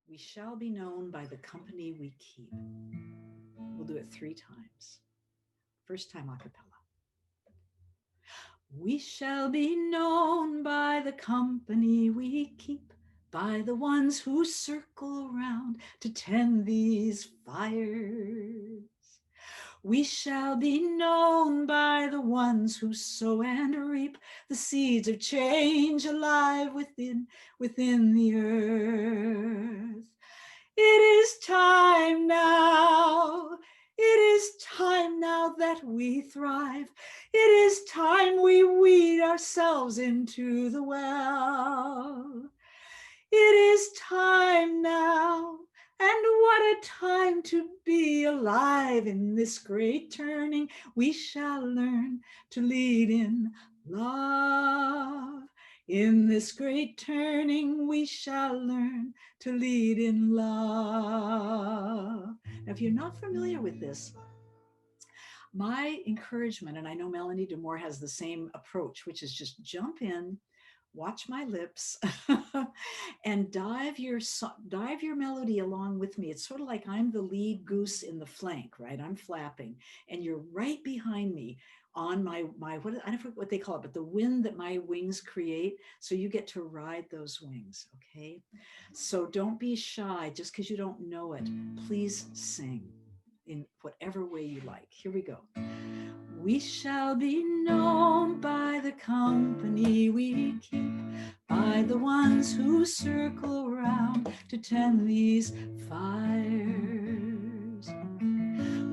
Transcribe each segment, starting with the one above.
We shall be known by the company we keep. We'll do it 3 times. First time a cappella. We shall be known by the company we keep, by the ones who circle around to tend these fires. We shall be known by the ones who sow and reap the seeds of change alive within the earth. It is time now. It is time now that we thrive. It is time we weed ourselves into the well. It is time now, and what a time to be alive in this great turning. We shall learn to lead in love. In this great turning, we shall learn to lead in love. Now, if you're not familiar with this, my encouragement, and I know Melanie DeMore has the same approach, which is just jump in, watch my lips, and dive your melody along with me. It's sort of like I'm the lead goose in the flank, right? I'm flapping, and you're right behind me on my what I don't know what they call it, but the wind that my wings create. So you get to ride those wings, okay? So don't be shy just because you don't know it. Please sing in whatever way you like. Here we go. We shall be known by the company we keep, by the ones who circle around to tend these fires.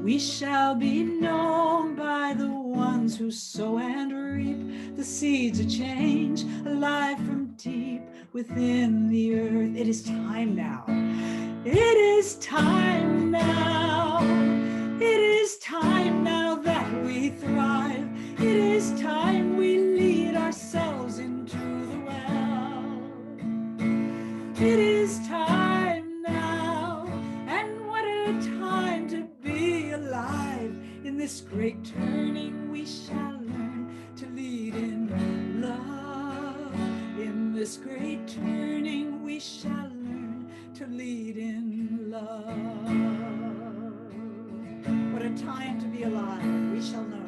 We shall be known by the ones who sow and reap the seeds of change alive from deep within the earth. It is time now. It is time now. It is time now that we thrive. It is time we lead ourselves into the well. It is time now, and what a time to be alive. In this great turning, we shall learn to lead in love. In this great turning, we shall learn to lead in love. What a time to be alive. We shall know.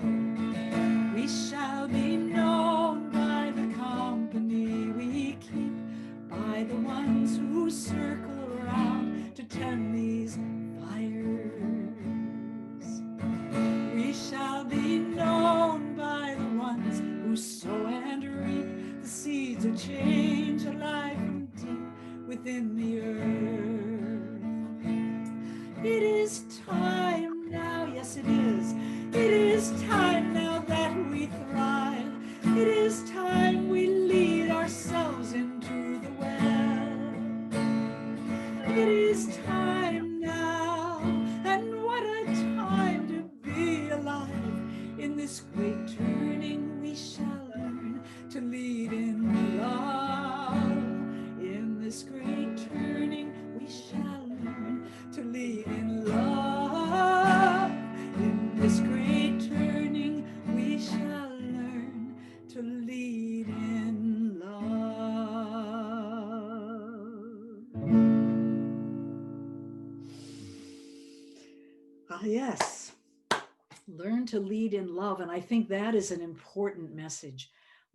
We shall be known by the company we keep, by the ones who circle around to tend these fires. We shall be known by the ones who sow and reap the seeds of change alive from deep within the earth. It is time now, yes it is. It is time now that we thrive. It is time we lead ourselves into the well. It is time now, and what a time to be alive. In this great turning, we shall learn to lead in love. In this great turning, we shall learn to lead in love. In this great turning, we shall learn to lead in love. Ah, yes. Learn to lead in love. And I think that is an important message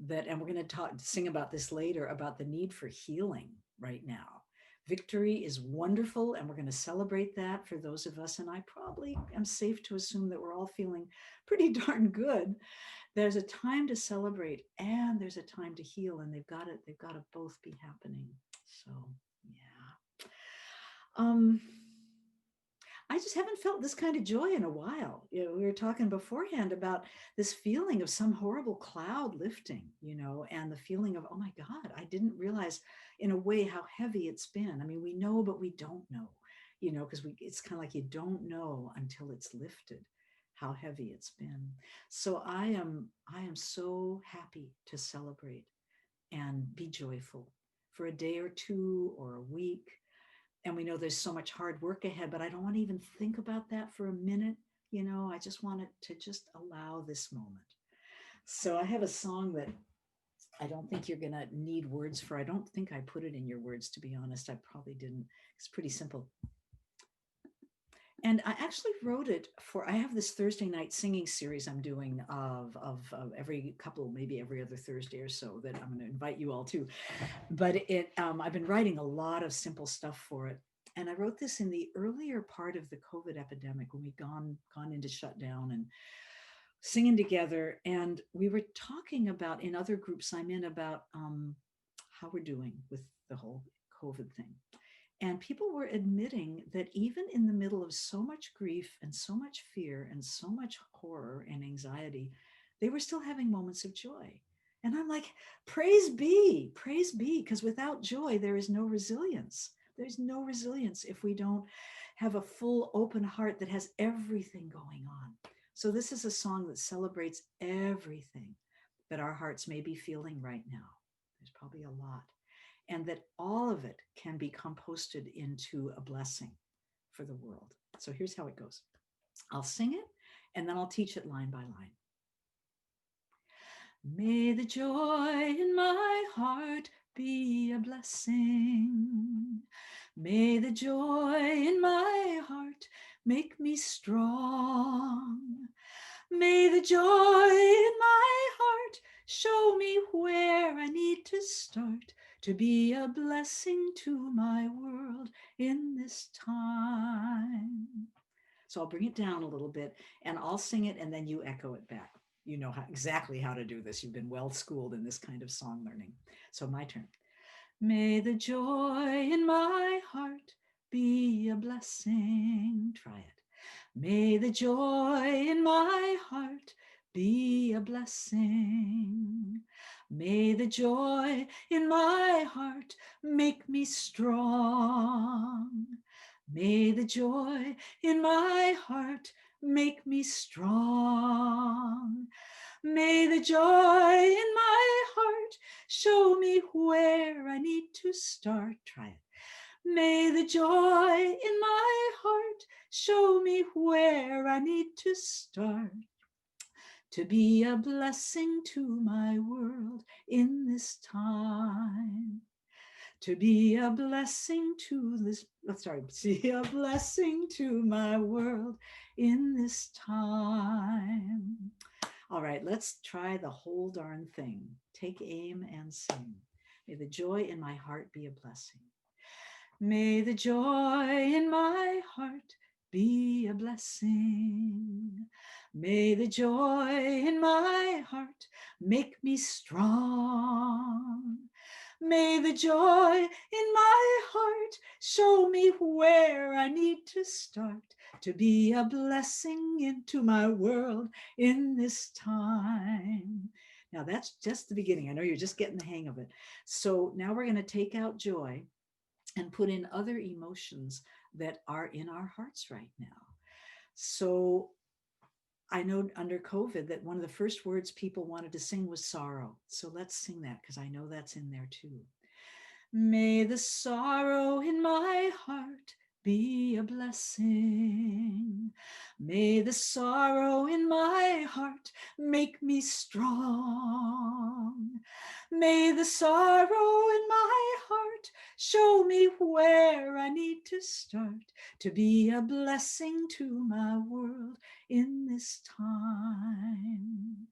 that, and we're going to sing about this later, about the need for healing right now. Victory is wonderful, and we're going to celebrate that for those of us. And I probably am safe to assume that we're all feeling pretty darn good. There's a time to celebrate and there's a time to heal, and they've got to both be happening. So yeah. I just haven't felt this kind of joy in a while. You know, we were talking beforehand about this feeling of some horrible cloud lifting, you know, and the feeling of, oh my God, I didn't realize in a way how heavy it's been. I mean, we know, but we don't know, you know, because it's kind of like you don't know until it's lifted how heavy it's been. So I am so happy to celebrate and be joyful for a day or two or a week. And we know there's so much hard work ahead, but I don't want to even think about that for a minute. You know, I just want it to just allow this moment. So I have a song that I don't think you're going to need words for. I don't think I put it in your words, to be honest. I probably didn't. It's pretty simple. And I actually wrote it for, I have this Thursday night singing series I'm doing of every couple, maybe every other Thursday or so, that I'm going to invite you all to. But I've been writing a lot of simple stuff for it. And I wrote this in the earlier part of the COVID epidemic, when we'd gone into shutdown and singing together. And we were talking about, in other groups I'm in, about how we're doing with the whole COVID thing. And people were admitting that even in the middle of so much grief and so much fear and so much horror and anxiety, they were still having moments of joy. And I'm like, praise be, because without joy, there is no resilience. There's no resilience if we don't have a full open heart that has everything going on. So this is a song that celebrates everything that our hearts may be feeling right now. There's probably a lot. And that all of it can be composted into a blessing for the world. So here's how it goes. I'll sing it, and then I'll teach it line by line. May the joy in my heart be a blessing. May the joy in my heart make me strong. May the joy in my heart show me where I need to start to be a blessing to my world in this time. So I'll bring it down a little bit and I'll sing it, and then you echo it back. You know exactly how to do this. You've been well schooled in this kind of song learning. So my turn. May the joy in my heart be a blessing. Try it. May the joy in my heart be a blessing. May the joy in my heart make me strong. May the joy in my heart make me strong. May the joy in my heart show me where I need to start. Try it. May the joy in my heart show me where I need to start to be a blessing to my world in this time. To be a blessing to this, be a blessing to my world in this time. All right, let's try the whole darn thing. Take aim and sing. May the joy in my heart be a blessing. May the joy in my heart be a blessing. May the joy in my heart make me strong. May the joy in my heart show me where I need to start to be a blessing into my world in this time. Now that's just the beginning. I know you're just getting the hang of it. So now we're going to take out joy and put in other emotions that are in our hearts right now. So I know under COVID that one of the first words people wanted to sing was sorrow. So let's sing that, because I know that's in there too. May the sorrow in my heart be a blessing. May the sorrow in my heart make me strong. May the sorrow in my heart show me where I need to start to be a blessing to my world in this time.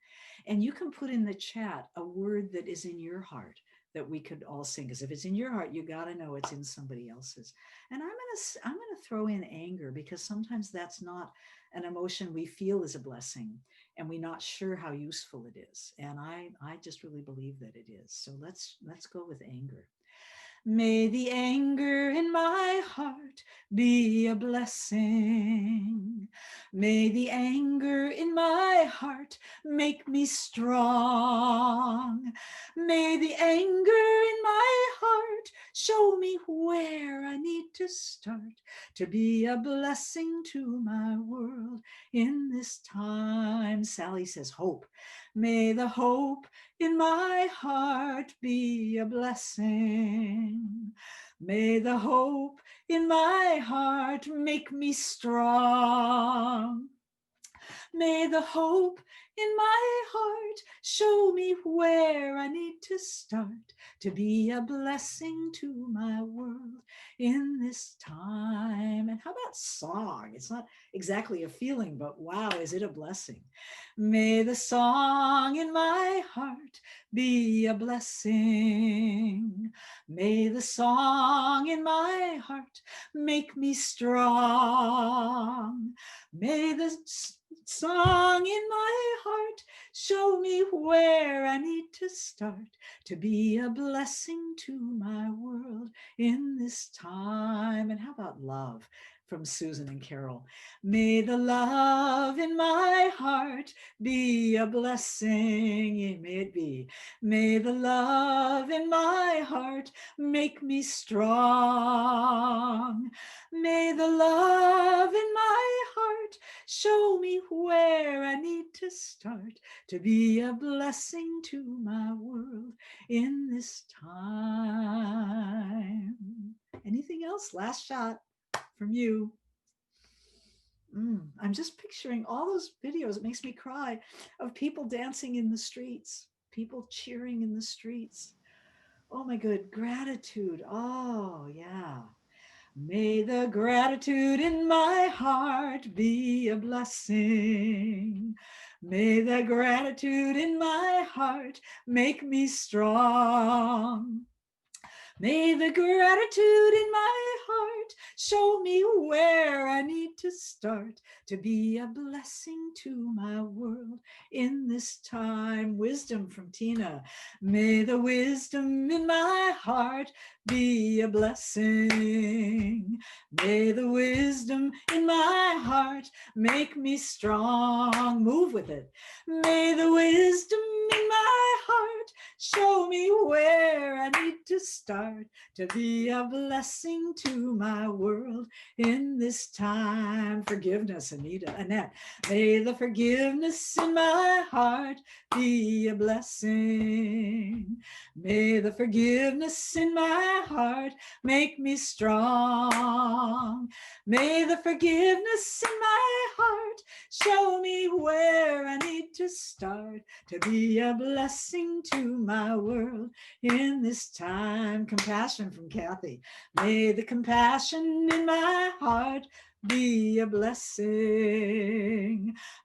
And you can put in the chat a word that is in your heart that we could all sing, because if it's in your heart, you got to know it's in somebody else's. And I'm gonna throw in anger, because sometimes that's not an emotion we feel is a blessing, and we're not sure how useful it is. And I just really believe that it is. So let's go with anger. May the anger in my heart be a blessing. May the anger in my heart make me strong. May the anger in my heart show me where I need to start to be a blessing to my world in this time. Sally says hope. May the hope in my heart be a blessing. May the hope in my heart make me strong. May the hope in my heart show me where I need to start to be a blessing to my world in this time. And how about song? It's not exactly a feeling, but wow, is it a blessing? May the song in my heart be a blessing. May the song in my heart make me strong. May the song in my heart show me where I need to start to be a blessing to my world in this time. And how about love? From Susan and Carol. May the love in my heart be a blessing. May it be. May the love in my heart make me strong. May the love in my heart show me where I need to start to be a blessing to my world in this time. Anything else? Last shot from you. I'm just picturing all those videos. It makes me cry of people dancing in the streets, people cheering in the streets. Oh my good, gratitude. Oh yeah. May the gratitude in my heart be a blessing. May the gratitude in my heart make me strong. May the gratitude in my heart show me where I need to start to be a blessing to my world in this time. Wisdom from Tina. May the wisdom in my heart be a blessing. May the wisdom in my heart make me strong. Move with it. May the wisdom in my heart show me where I need to start to be a blessing to my world in this time. Forgiveness, Annette. May the forgiveness in my heart be a blessing. May the forgiveness in my heart make me strong. May the forgiveness in my heart show me where I need to start to be a blessing to my world in this time. Compassion from Kathy. May the compassion in my heart be a blessing.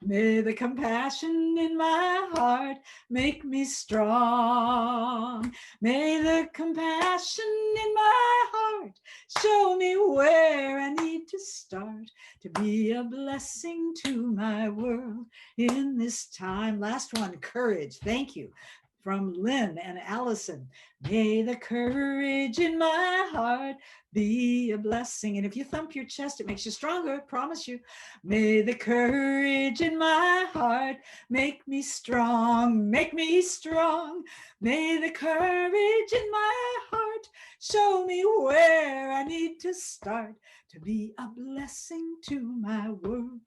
May the compassion in my heart make me strong. May the compassion in my heart show me where I need to start to be a blessing to my world in this time. Last one, courage. Thank you. From Lynn and Allison. May the courage in my heart be a blessing. And if you thump your chest, it makes you stronger, I promise you. May the courage in my heart make me strong, make me strong. May the courage in my heart show me where I need to start to be a blessing to my world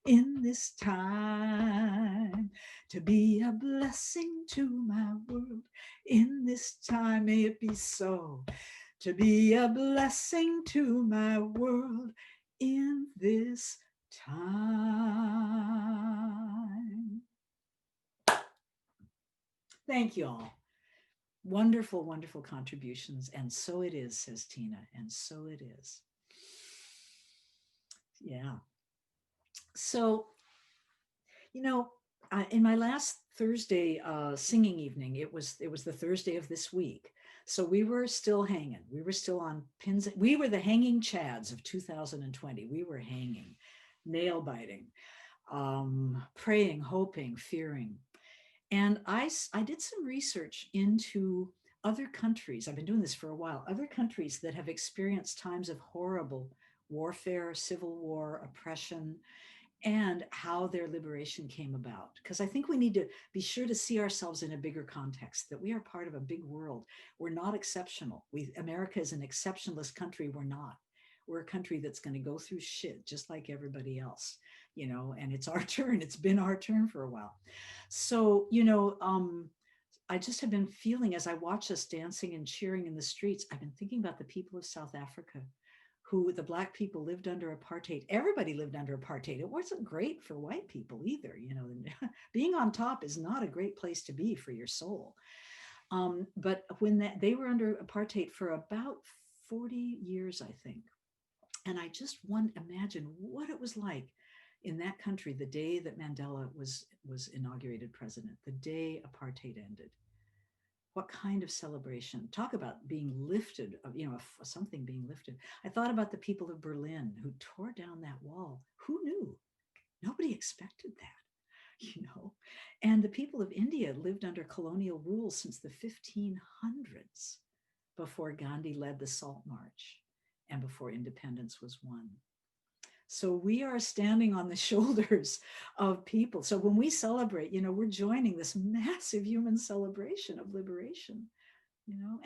in this time. To be a blessing to my world in this time. May it be so. To be a blessing to my world in this time. Thank you all. Wonderful, wonderful contributions. And so it is, says Tina. And so it is. Yeah. So, you know, in my last Thursday singing evening, it was the Thursday of this week. So we were still hanging. We were still on pins. We were the hanging chads of 2020. We were hanging, nail biting, praying, hoping, fearing. And I did some research into other countries. I've been doing this for a while. Other countries that have experienced times of horrible warfare, civil war, oppression, and how their liberation came about. Because I think we need to be sure to see ourselves in a bigger context, that we are part of a big world. We're not exceptional. America is an exceptionalist country. We're not. We're a country that's going to go through shit just like everybody else, and it's our turn. It's been our turn for a while. So, I just have been feeling, as I watch us dancing and cheering in the streets, I've been thinking about the people of South Africa who the Black people lived under apartheid. Everybody lived under apartheid. It wasn't great for white people either. You know, being on top is not a great place to be for your soul. But when they were under apartheid for about 40 years, I think. And I just want to imagine what it was like in that country the day that Mandela was inaugurated president, the day apartheid ended. What kind of celebration? Talk about being lifted, something being lifted. I thought about the people of Berlin who tore down that wall. Who knew? Nobody expected that, you know. And the people of India lived under colonial rule since the 1500s, before Gandhi led the Salt March and before independence was won. So we are standing on the shoulders of people. So when we celebrate, we're joining this massive human celebration of liberation,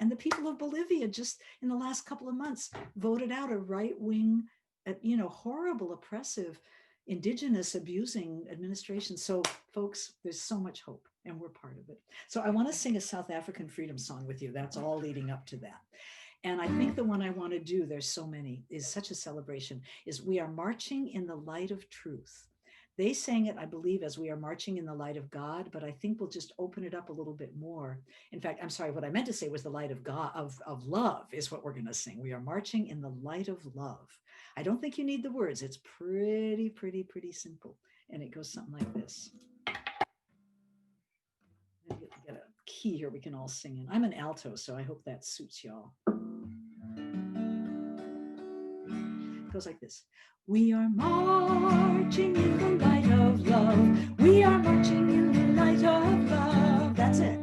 and the people of Bolivia just in the last couple of months voted out a right-wing, horrible, oppressive, indigenous abusing administration. So folks, there's so much hope and we're part of it. So I want to sing a South African freedom song with you. That's all leading up to that. And I think the one I want to do, there's so many, is such a celebration, is We Are Marching in the Light of Truth. They sang it, I believe, as We Are Marching in the Light of God, but I think we'll just open it up a little bit more. In fact, I'm sorry, what I meant to say was the light of God, of love is what we're going to sing. We are marching in the light of love. I don't think you need the words. It's pretty simple. And it goes something like this. Get a key here we can all sing in. I'm an alto, so I hope that suits y'all. It goes like this. We are marching in the light of love. We are marching in the light of love. That's it.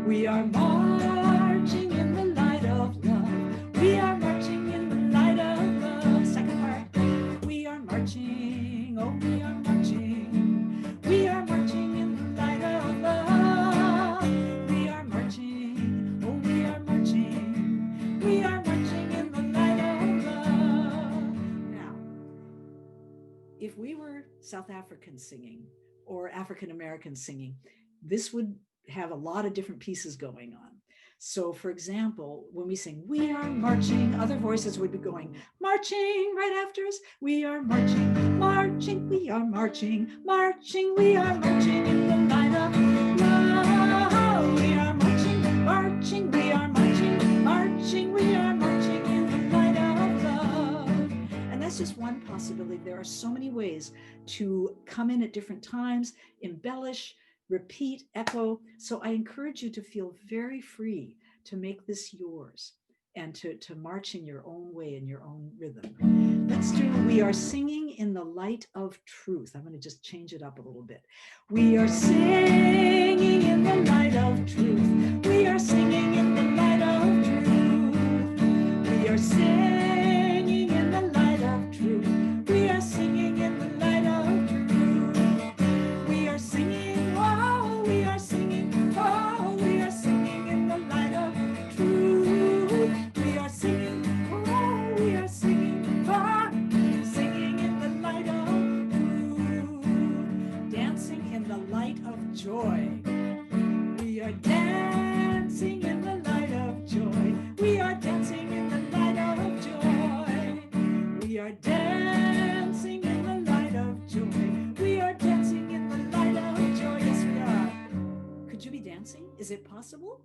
We are marching in the light of love. We are marching in the light of love. Second part. We are marching. Oh, we are marching. We are marching in the light of love. We are marching. Oh, we are marching. We are marching in the light of love. Now, if we were South Africans singing or African Americans singing, this would have a lot of different pieces going on. So for example, when we sing, we are marching, other voices would be going, marching right after us. We are marching, marching, we are marching, marching, we are marching in the light of love. We are marching, marching, we are marching, marching, we are marching in the light of love. And that's just one possibility. There are so many ways to come in at different times, embellish, repeat, echo. So I encourage you to feel very free to make this yours and to march in your own way, in your own rhythm. Let's do, we are singing in the light of truth. I'm going to just change it up a little bit. We are singing in the light of truth. We are singing in the light of truth. We are singing in the light of truth. We are singing in the light of truth. We are singing. We are singing in the light of truth. We are singing, we are singing, singing in the light of truth. Dancing in the light of joy. We are dancing in the light of joy. We are dancing in the light of joy. We are dancing in the light of joy. We are dancing in the light of joy. Yes, we are. Could you be dancing? Is it possible?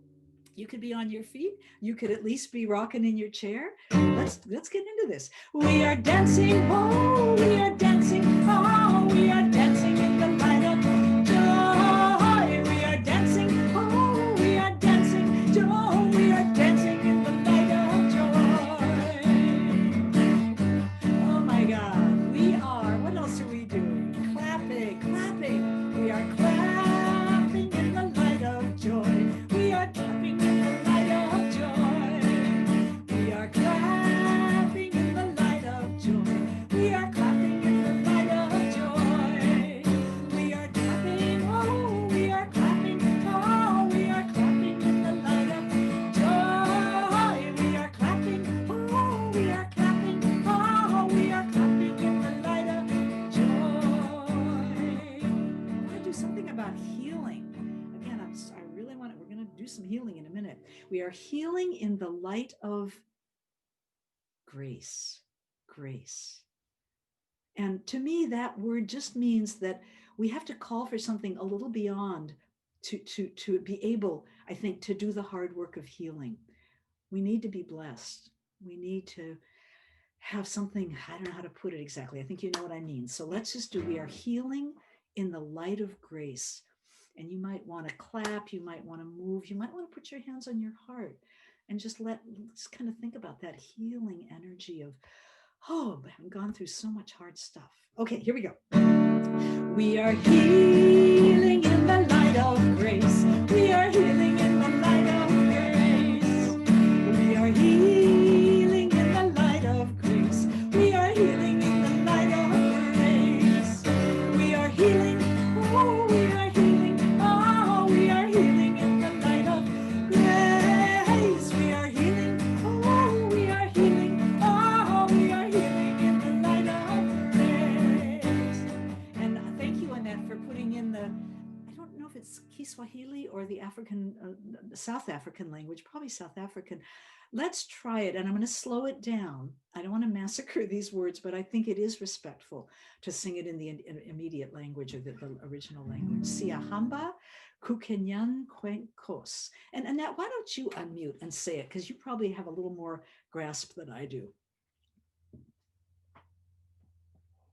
You could be on your feet. You could at least be rocking in your chair. Let's get into this. We are dancing. Oh, we are dancing. Oh, we are dancing in the light of joy. We are dancing. Oh, we are dancing. Joy. We are dancing in the light of joy. Oh my God. We are. What else are we doing? Clapping, clapping. We are clapping in the light of joy. We are clapping in the light of joy. We are clapping in the light of joy. We are clapping in the light of joy. We are clapping, oh, we are clapping, oh, we are clapping in the light of joy. We are clapping, oh, we are clapping, oh, we are clapping in the light of joy. I want to do something about healing. Again, I really want it. We're going to do some healing in a minute. We are healing in the light of grace. grace. And to me, that word just means that we have to call for something a little beyond to be able, I think, to do the hard work of healing. We need to be blessed. We need to have something, I don't know how to put it exactly. I think you know what I mean. So let's just do, we are healing in the light of grace. And you might want to clap, you might want to move, you might want to put your hands on your heart and let's kind of think about that healing energy of, oh, I've gone through so much hard stuff. Okay, here we go. We are healing in the light of grace. We are healing in the light of grace. We are healing in the light of grace. We are healing in the light of grace. We are healing, oh, we are healing, oh, we are healing in the light of grace. We are healing, oh, we are healing, oh, we are healing in the light of grace. And thank you, Annette, for putting in the, I don't know if it's Kiswahili or the African, South African language, probably South African. Let's try it. And I'm going to slow it down. I don't want to massacre these words, but I think it is respectful to sing it in the immediate language or the original language. Siyahamba kukenyan kwenkos. And Annette, why don't you unmute and say it? Because you probably have a little more grasp than I do.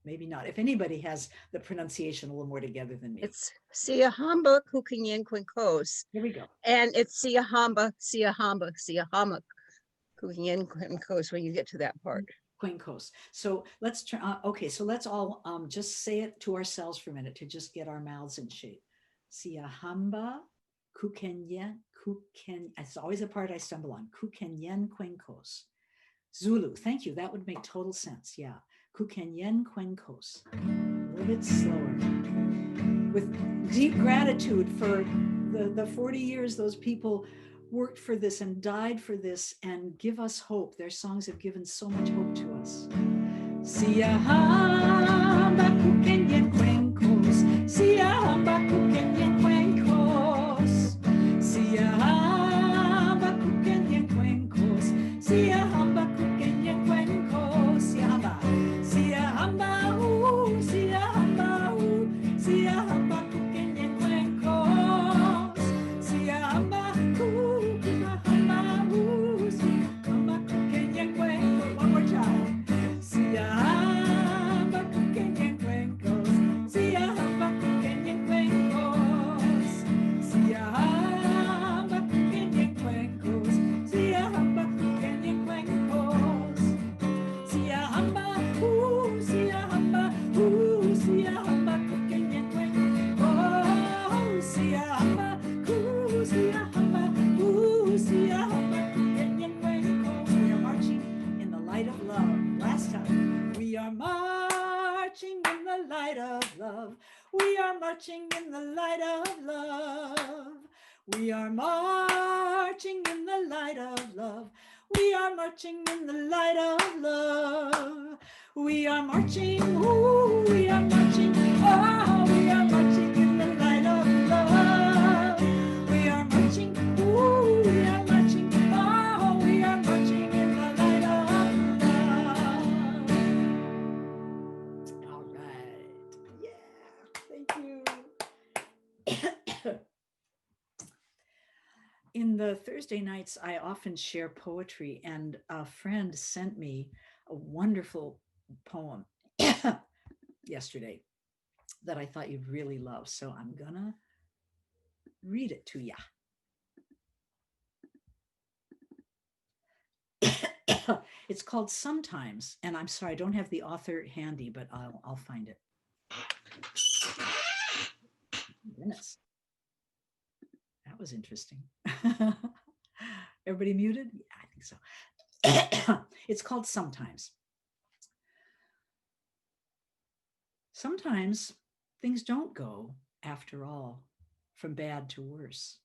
Maybe not. If anybody has the pronunciation a little more together than me. It's Siyahamba Kukinyen Quinkos. Here we go. And it's Siyahamba Kukinyen Quinkos when you get to that part. Quinkos. So let's try. Okay, so let's all just say it to ourselves for a minute to just get our mouths in shape. Siyahamba kukenyen. It's always a part I stumble on. Kukenyen Quinkos. Zulu. Thank you. That would make total sense. Yeah. Kukenyen Quinkos. A little bit slower. With deep gratitude for the 40 years those people worked for this and died for this and give us hope. Their songs have given so much hope to us. Siyahamba kukenyen Quinkos. Siyahamba kukenyen Quinkos. Siyahamba kukenyen Quinkos. Siyahamba kukenyen Quinkos. Siyahamba. Siyahamba ooh. Siyahamba ooh. Siyahamba kukenyen Quinkos. Siyahamba ooh. Siyahamba ooh. Siyahamba kukenyen Quinkos. One more time. Siyahamba kukenyen Quinkos. Siyahamba kukenyen Quinkos. Siyahamba kukenyen Quinkos. Siyahamba kukenyen Quinkos. Siyahamba ooh. Siyahamba ooh. Siyahamba kukenyen Quinkos. Siyahamba ooh. Siyahamba ooh. Siyahamba kukenyen Quinkos. We are marching in the light of love. Last time. We are marching in the light of love. We are marching in the light of love. We are marching in the light of love. We are marching in the light of love. We are marching, ooh, we are marching, oh, we are marching in the light of love. We are marching, ooh, we are marching, oh, we are marching in the light of love. All right. Yeah, thank you. In the Thursday nights, I often share poetry, and a friend sent me a wonderful poem yesterday that I thought you'd really love. So I'm gonna read it to ya. It's called Sometimes, and I'm sorry, I don't have the author handy, but I'll find it. Goodness. That was interesting. Everybody muted? Yeah, I think so. It's called Sometimes. Sometimes things don't go, after all, from bad to worse.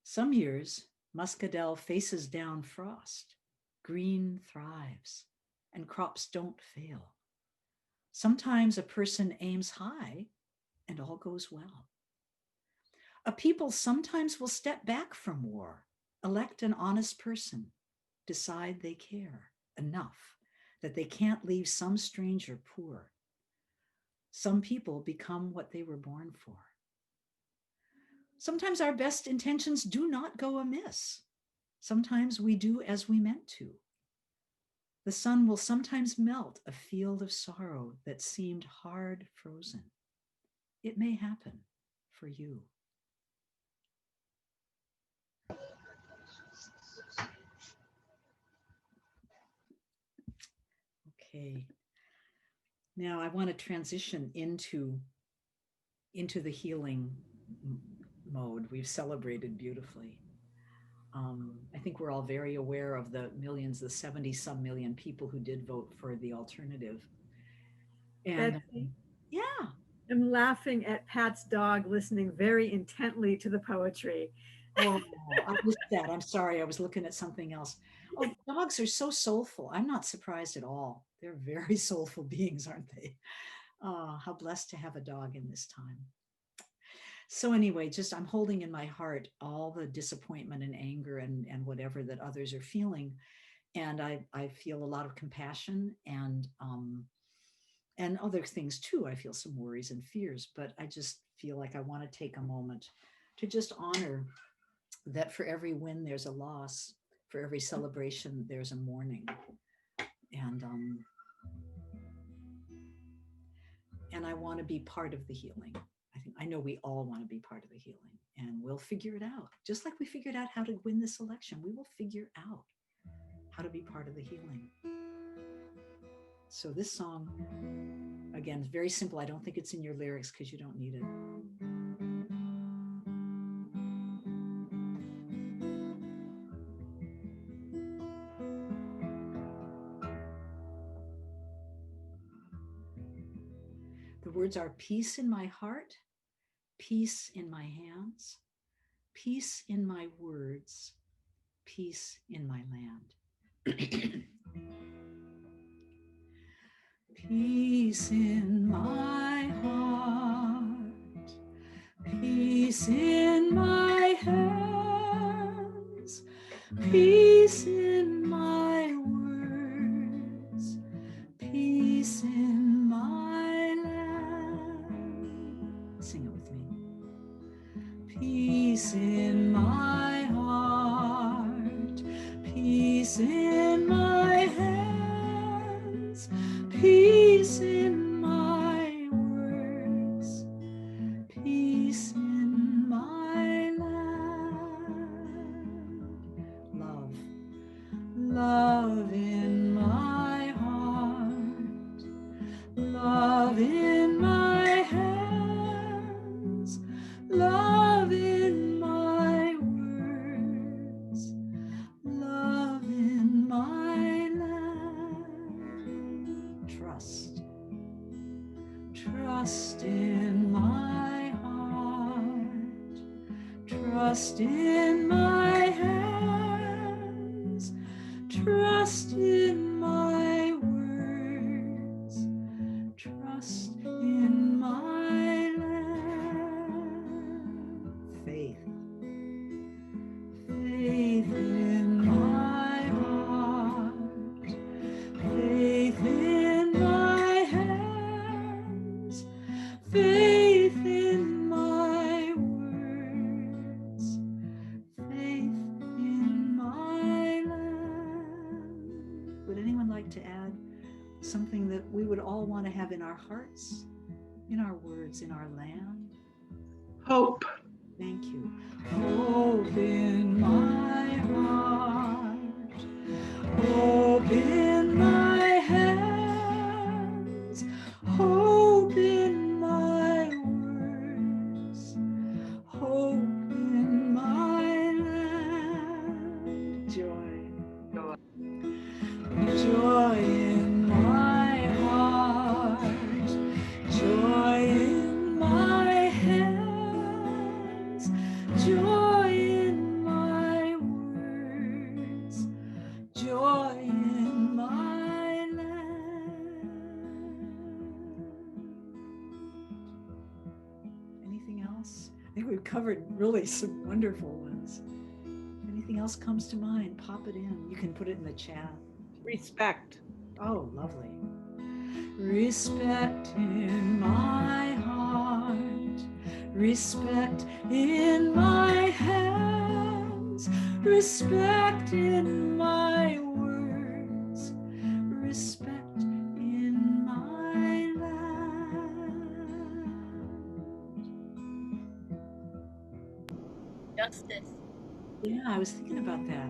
Some years, muscadel faces down frost, green thrives, and crops don't fail. Sometimes a person aims high and all goes well. A people sometimes will step back from war, elect an honest person, decide they care enough that they can't leave some stranger poor. Some people become what they were born for. Sometimes our best intentions do not go amiss. Sometimes we do as we meant to. The sun will sometimes melt a field of sorrow that seemed hard frozen. It may happen for you. Okay. Now I want to transition into the healing mode. We've celebrated beautifully. I think we're all very aware of the millions, the 70 some million people who did vote for the alternative. And Betsy, yeah, I'm laughing at Pat's dog listening very intently to the poetry. oh, I missed that. I'm sorry. I was looking at something else. Oh, dogs are so soulful. I'm not surprised at all. They're very soulful beings, aren't they? Oh, how blessed to have a dog in this time. So anyway, just I'm holding in my heart all the disappointment and anger and whatever that others are feeling. And I feel a lot of compassion and other things too. I feel some worries and fears, but I just feel like I want to take a moment to just honor that for every win there's a loss, for every celebration there's a mourning, and and I want to be part of the healing. I know we all want to be part of the healing, and we'll figure it out. Just like we figured out how to win this election, we will figure out how to be part of the healing. So this song, again, is very simple. I don't think it's in your lyrics because you don't need it. The words are peace in my heart, peace in my hands, peace in my words, peace in my land. Peace in my heart, peace in my hands, peace in my words, peace in my land. Sing it with me. Peace in my heart, peace in my hands, peace in my words, peace in my land. Love, love in my heart, love in my hands, love in my words, love in my land. Trust, trust in my heart, trust in my hands, trust in my words, trust in my land. Faith, faith in my heart, faith in my hands, faith in my words, faith in my land. Would anyone like to add something that we would all want to have in our hearts, in our words, in our land? Hope. Thank you. Hope in my heart, hope in my hands, hope in my words, hope in my land. Joy, joy in my heart, joy in my hands, joy in my words, joy in my land. Anything else? I think we've covered really some wonderful ones. Anything else comes to mind, pop it in. You can put it in the chat. Respect. Oh, lovely. Respect in my heart, respect in my hands, respect in my words, respect in my land. Justice. Yeah, I was thinking about that.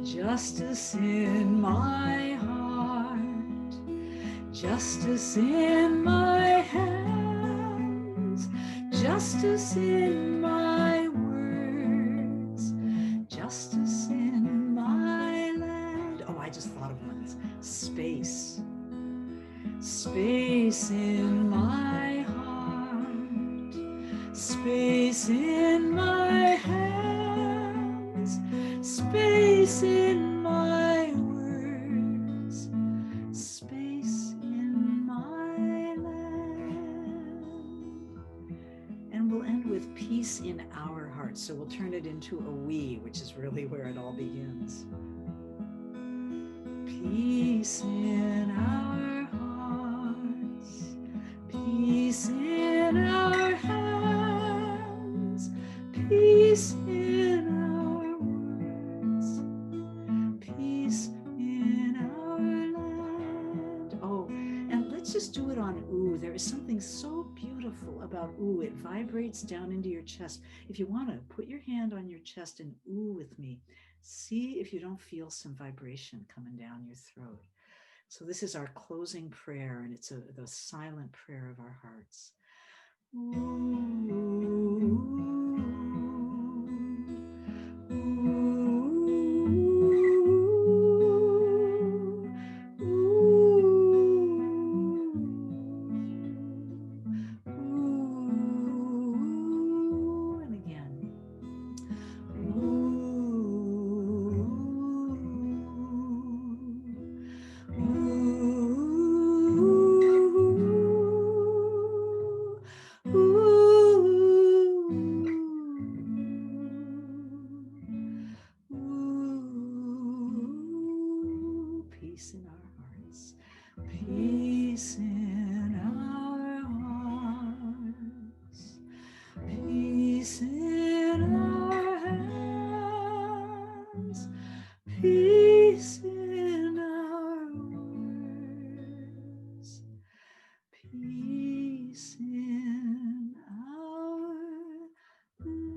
Justice in my heart, justice in my hands, justice in my words, justice in my land. Oh, I just thought of one. Space. Space in my heart, space in my hands, space in my words, space in my land. And we'll end with peace in our hearts. So we'll turn it into a we, which is really where it all begins. Peace in our hearts, peace in our hands, peace in our words, peace in our land. Oh, and let's just do it on ooh. There is something so beautiful about ooh. It vibrates down into your chest. If you want to put your hand on your chest and ooh with me, see if you don't feel some vibration coming down your throat. So this is our closing prayer, and it's the silent prayer of our hearts. And again. Peace in our hearts. Peace in our hearts. Peace in our hands. Peace in our words. Peace in our land.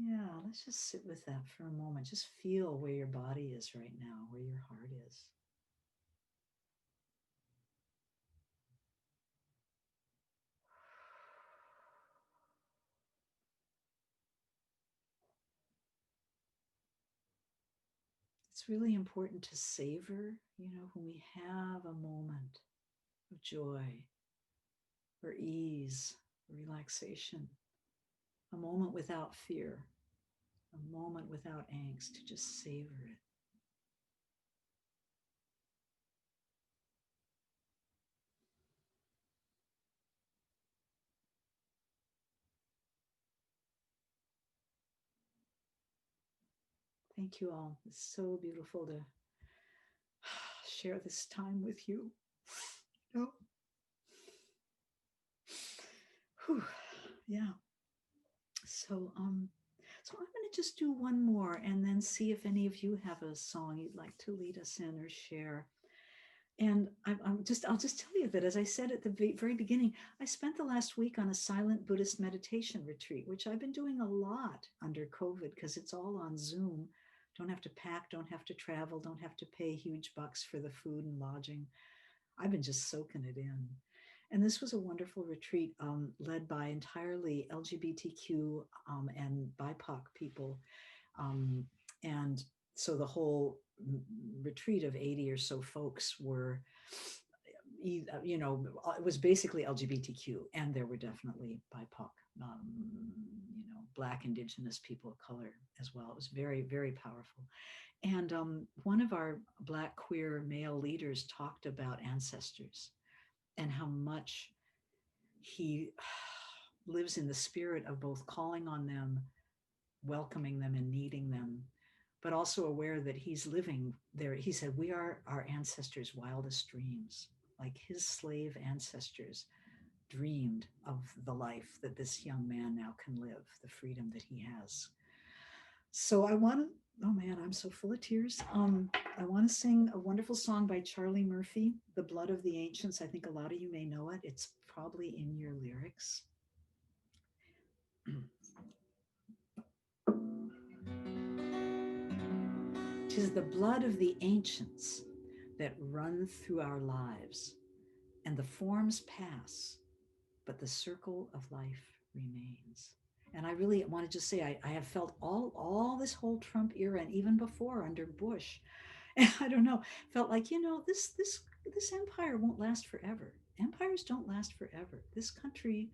Yeah, let's just sit with that for a moment. Just feel where your body is right now, where your heart is. It's really important to savor, when we have a moment of joy or ease, relaxation, a moment without fear, a moment without angst, to just savor it. Thank you all. It's so beautiful to share this time with you. Oh. Whew. Yeah. So I'm going to just do one more and then see if any of you have a song you'd like to lead us in or share. And I'll just tell you that, as I said at the very beginning, I spent the last week on a silent Buddhist meditation retreat, which I've been doing a lot under COVID because it's all on Zoom. Don't have to pack, don't have to travel, don't have to pay huge bucks for the food and lodging. I've been just soaking it in. And this was a wonderful retreat led by entirely LGBTQ and BIPOC people. And so the whole retreat of 80 or so folks were, it was basically LGBTQ, and there were definitely BIPOC, Black, Indigenous people of color as well. It was very, very powerful. And one of our Black queer male leaders talked about ancestors and how much he lives in the spirit of both calling on them, welcoming them, and needing them, but also aware that he's living there. He said, we are our ancestors' wildest dreams, like his slave ancestors dreamed of the life that this young man now can live, the freedom that he has. So I want to, oh man, I'm so full of tears. I want to sing a wonderful song by Charlie Murphy, The Blood of the Ancients. I think a lot of you may know it. It's probably in your lyrics. "'Tis the blood of the ancients that run through our lives, and the forms pass, but the circle of life remains." And I really want to just say, I have felt all this whole Trump era, and even before under Bush, and I don't know, felt like, this empire won't last forever. Empires don't last forever. This country,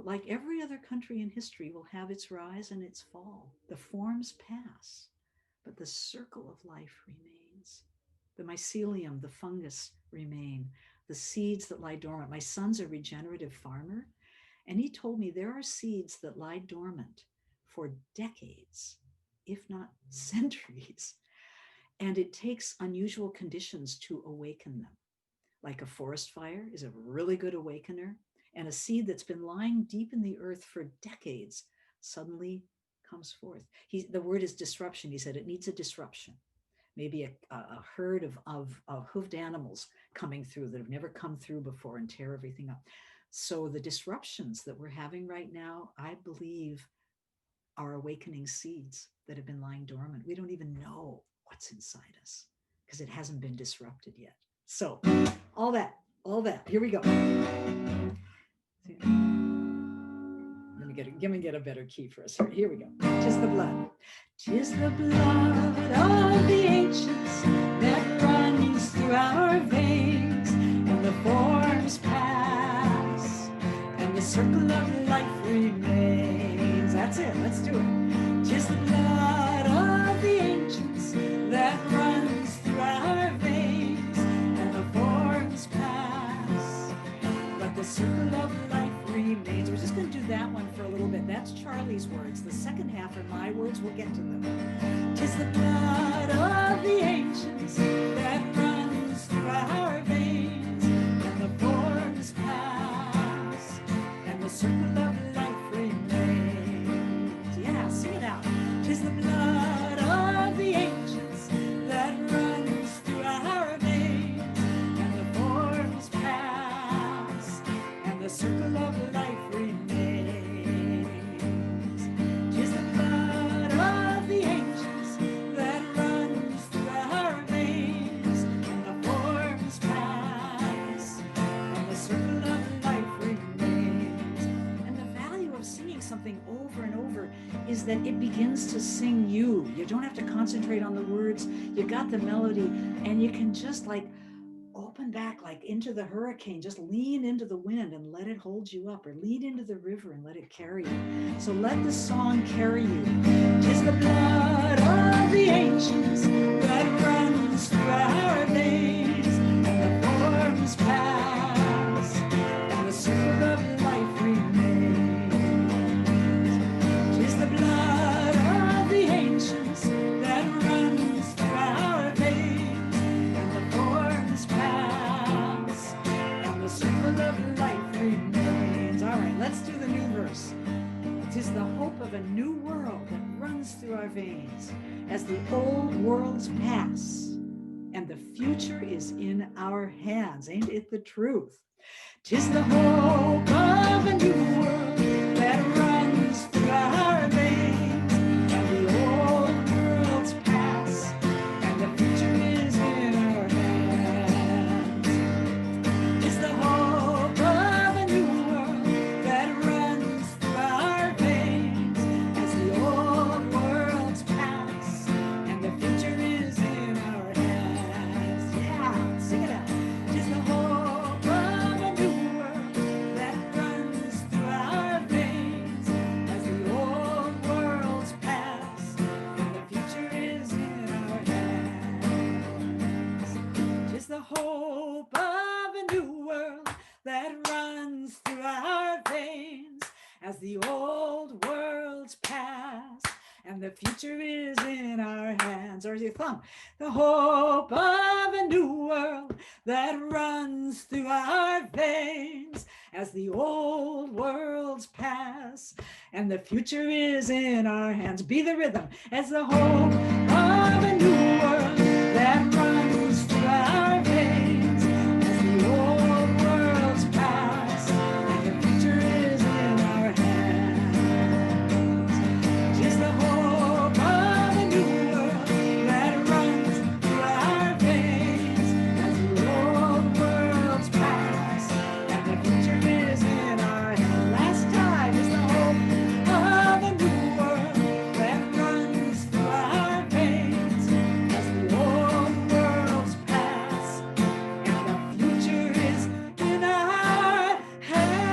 like every other country in history, will have its rise and its fall. The forms pass, but the circle of life remains. The mycelium, the fungus remain. The seeds that lie dormant. My son's a regenerative farmer, and he told me there are seeds that lie dormant for decades, if not centuries. And it takes unusual conditions to awaken them. Like a forest fire is a really good awakener, and a seed that's been lying deep in the earth for decades suddenly comes forth. The word is disruption. He said it needs a disruption. Maybe a herd of hoofed animals coming through that have never come through before and tear everything up. So the disruptions that we're having right now, I believe, are awakening seeds that have been lying dormant. We don't even know what's inside us because it hasn't been disrupted yet. So all that, here we go. Let me get a better key for us. Here we go. "'Tis the blood. 'Tis the blood of the ancients that runs through our veins, and the forms pass, and the circle of life remains." That's it. Let's do it. "'Tis the blood of the ancients that runs through our veins, and the forms pass, but the circle of life remains." We're just going to do that one for a little bit. That's Charlie's words. The second half are my words. We'll get to them. "'Tis the blood of the ancients that runs through our veins, and the forms pass, and the circle of life remains." Yeah, sing it out. "'Tis the blood of the ancients that runs through our veins, and the forms pass, and the circle of life remains. 'Tis the blood of the ancients that runs through our veins, and the forms pass, and the circle of life remains." And the value of singing something over and over is that it begins to sing you. You don't have to concentrate on the words. You got the melody, and you can just open back like into the hurricane. Just lean into the wind and let it hold you up, or lean into the river and let it carry you. So let the song carry you. "'Tis the blood of the ancients that runs through our veins, and the forms pass, and the circle of life remains. 'Tis the blood of the ancients that runs through our veins, and the forms pass, and the circle of life remains." All right, let's do the new verse. "'Tis the hope of a new world that runs through our veins, as the old worlds pass, and the future is in our hands." Ain't it the truth? "'Tis the hope of a new world that runs through our veins, and the old worlds pass, and the future is in our hands. 'Tis the hope of a new world that runs through our veins, as the old worlds pass, and the future is in our hands." Yeah, sing it out. "'Tis the hope of a new world that runs through our veins as the old worlds pass and the future is in our hands. Or your thumb. The hope of a new world that runs through our veins as the old worlds pass and the future is in our hands. Be the rhythm as the hope of a new world that runs through our veins as the old worlds pass and the future is in our hands. Just the hope of a new world that runs through our veins as the old worlds pass and the future is in our hands. Last time is the hope of a new world that runs through our veins as the old worlds pass and the future is in our hands.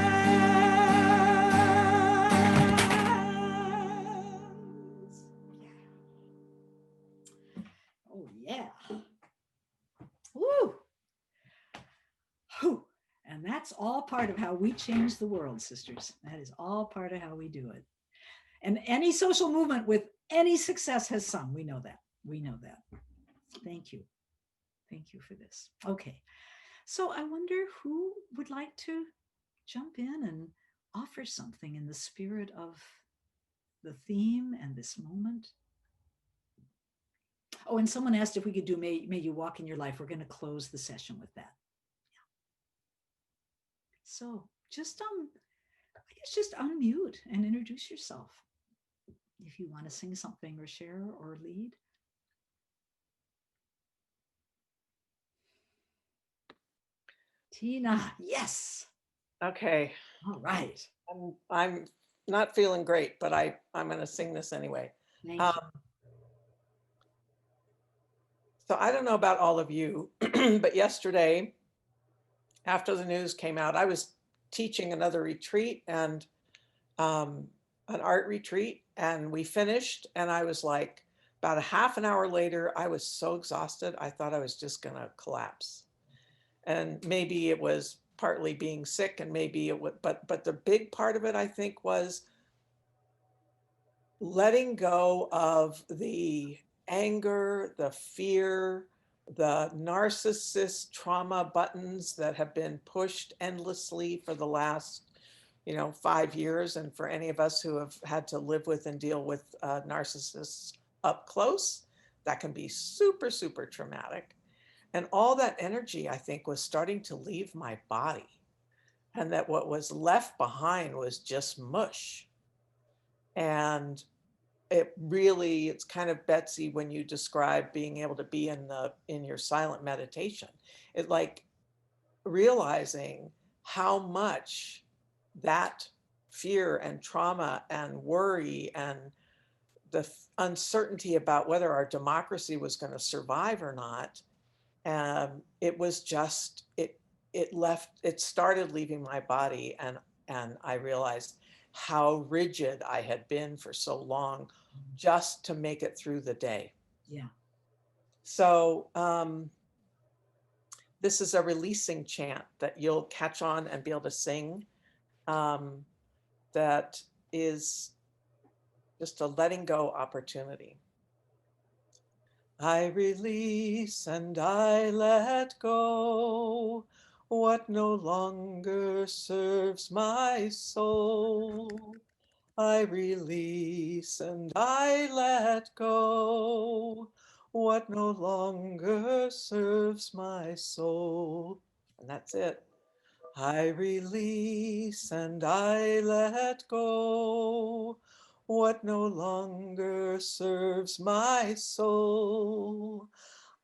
Oh yeah. Woo. Whew. And that's all part of how we change the world, sisters. That is all part of how we do it. And any social movement with any success has some. We know that. We know that. Thank you. Thank you for this. Okay. So I wonder who would like to jump in and offer something in the spirit of the theme and this moment. Oh, and someone asked if we could do May You Walk in Your Life. We're going to close the session with that. Yeah. So just I guess just unmute and introduce yourself if you want to sing something or share or lead. Tina, yes. Okay. All right. I'm not feeling great, but I'm going to sing this anyway. Thank you. So I don't know about all of you, but yesterday, after the news came out, I was teaching another retreat and an art retreat, and we finished, and I was like, about a half an hour later, I was so exhausted, I thought I was just going to collapse. And maybe it was partly being sick, and maybe it would, but the big part of it, I think, was letting go of the anger, the fear, the narcissist trauma buttons that have been pushed endlessly for the last 5 years. And for any of us who have had to live with and deal with narcissists up close, that can be super, super traumatic. And all that energy, I think, was starting to leave my body. And that what was left behind was just mush. And it's kind of, Betsy, when you describe being able to be in your silent meditation, it like realizing how much that fear and trauma and worry and the uncertainty about whether our democracy was going to survive or not, it was just, it started leaving my body, and I realized how rigid I had been for so long just to make it through the day. Yeah. So this is a releasing chant that you'll catch on and be able to sing, that is just a letting go opportunity. I release and I let go what no longer serves my soul. I release and I let go what no longer serves my soul. And that's it. I release and I let go what no longer serves my soul.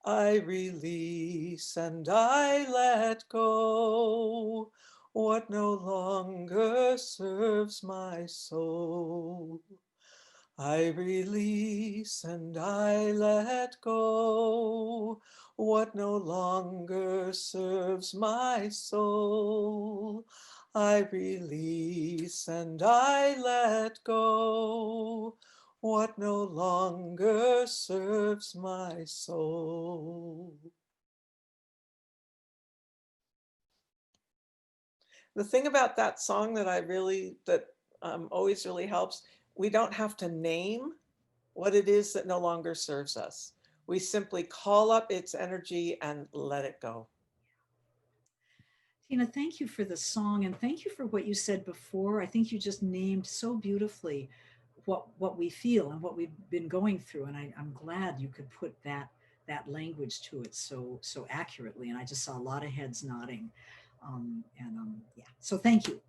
I release and I let go what no longer serves my soul. I release and I let go what no longer serves my soul. I release and I let go what no longer serves my soul. The thing about that song that always really helps, we don't have to name what it is that no longer serves us. We simply call up its energy and let it go. Tina, thank you for the song and thank you for what you said before. I think you just named so beautifully what we feel and what we've been going through. And I'm glad you could put that language to it so accurately. And I just saw a lot of heads nodding. Yeah. So thank you.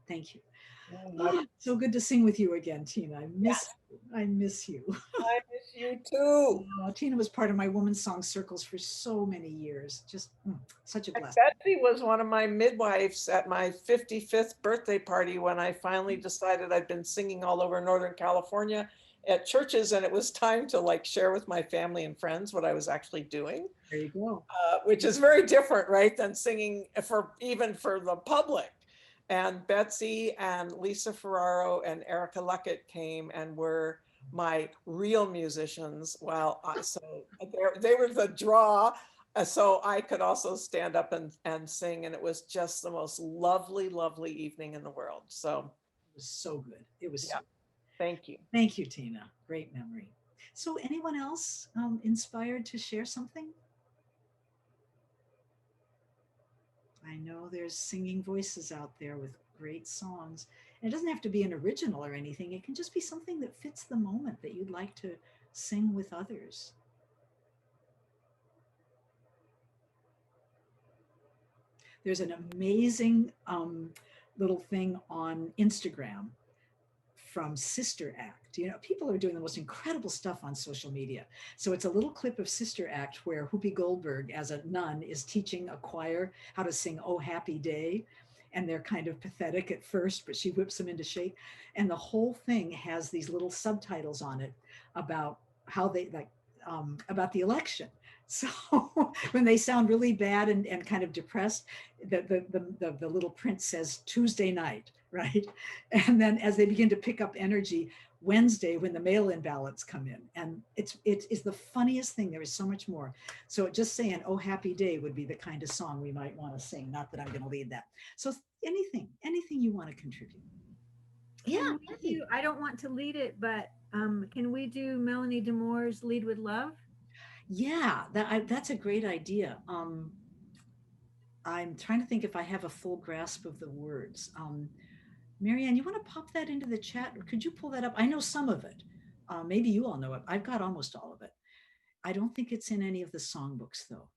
So good to sing with you again, Tina. I miss you. I miss you too. Tina was part of my women's song circles for so many years. Just such a blessing. Betsy was one of my midwives at my 55th birthday party when I finally decided I'd been singing all over Northern California at churches, and it was time to like share with my family and friends what I was actually doing. There you go. Which is very different, right, than singing even for the public. And Betsy and Lisa Ferraro and Erica Luckett came and were my real musicians. Well, so they were the draw. So I could also stand up and sing. And it was just the most lovely, lovely evening in the world. So it was so good. It was. Yeah. Thank you. Thank you, Tina. Great memory. So anyone else inspired to share something? I know there's singing voices out there with great songs. And it doesn't have to be an original or anything. It can just be something that fits the moment that you'd like to sing with others. There's an amazing little thing on Instagram from Sister Act. You know, people are doing the most incredible stuff on social media. So it's a little clip of Sister Act where Whoopi Goldberg, as a nun, is teaching a choir how to sing "Oh Happy Day." And they're kind of pathetic at first, but she whips them into shape. And the whole thing has these little subtitles on it about how they about the election. So when they sound really bad and kind of depressed, the little print says Tuesday night, right? And then as they begin to pick up energy, Wednesday when the mail-in ballots come in. And it's the funniest thing. There is so much more. So just saying, "Oh Happy Day" would be the kind of song we might want to sing. Not that I'm going to lead that. So anything you want to contribute. Yeah. I don't want to lead it, but can we do Melanie DeMore's Lead with Love? Yeah, that's a great idea. I'm trying to think if I have a full grasp of the words. Marianne, you want to pop that into the chat? Or could you pull that up? I know some of it. Maybe you all know it. I've got almost all of it. I don't think it's in any of the songbooks though.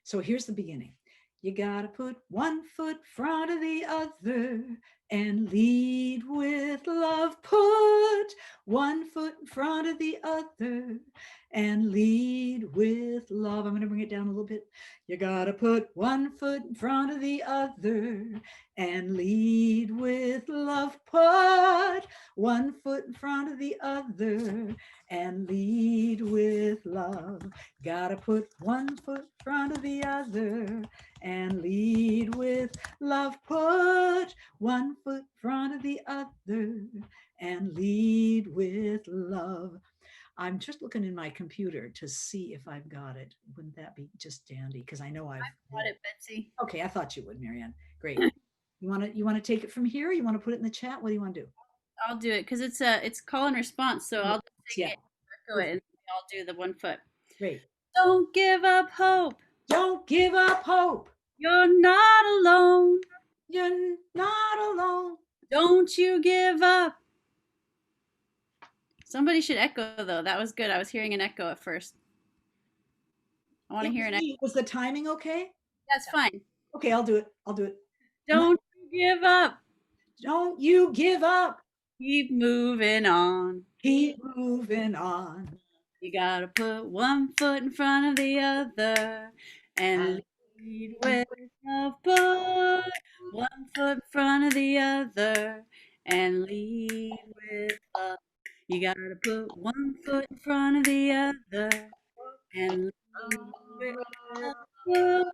So here's the beginning. You gotta put one foot in front of the other and lead with love. Put one foot in front of the other and lead with love. I'm going to bring it down a little bit. You gotta put one foot in front of the other and lead with love. Put one foot in front of the other and lead with love. Gotta put one foot in front of the other and lead with love. Put one foot in front of the other and lead with love. I'm just looking in my computer to see if I've got it. Wouldn't that be just dandy? Because I know I've got it, Betsy. Okay, I thought you would, Marianne. Great. You want to take it from here? Or you want to put it in the chat? What do you want to do? I'll do it because it's call and response. So I'll just sing it, echo it, and I'll do the 1 foot. Great. Don't give up hope. Don't give up hope. You're not alone. You're not alone. Don't you give up. Somebody should echo though. That was good. I was hearing an echo at first. I want to hear an echo. Was the timing okay? That's fine. Okay, I'll do it. Don't you give up. Don't you give up. Keep moving on. Keep moving on. You gotta put one foot in front of the other and lead with love. Put one foot in front of the other and lead with love. You gotta put one foot in front of the other and lead with love. Put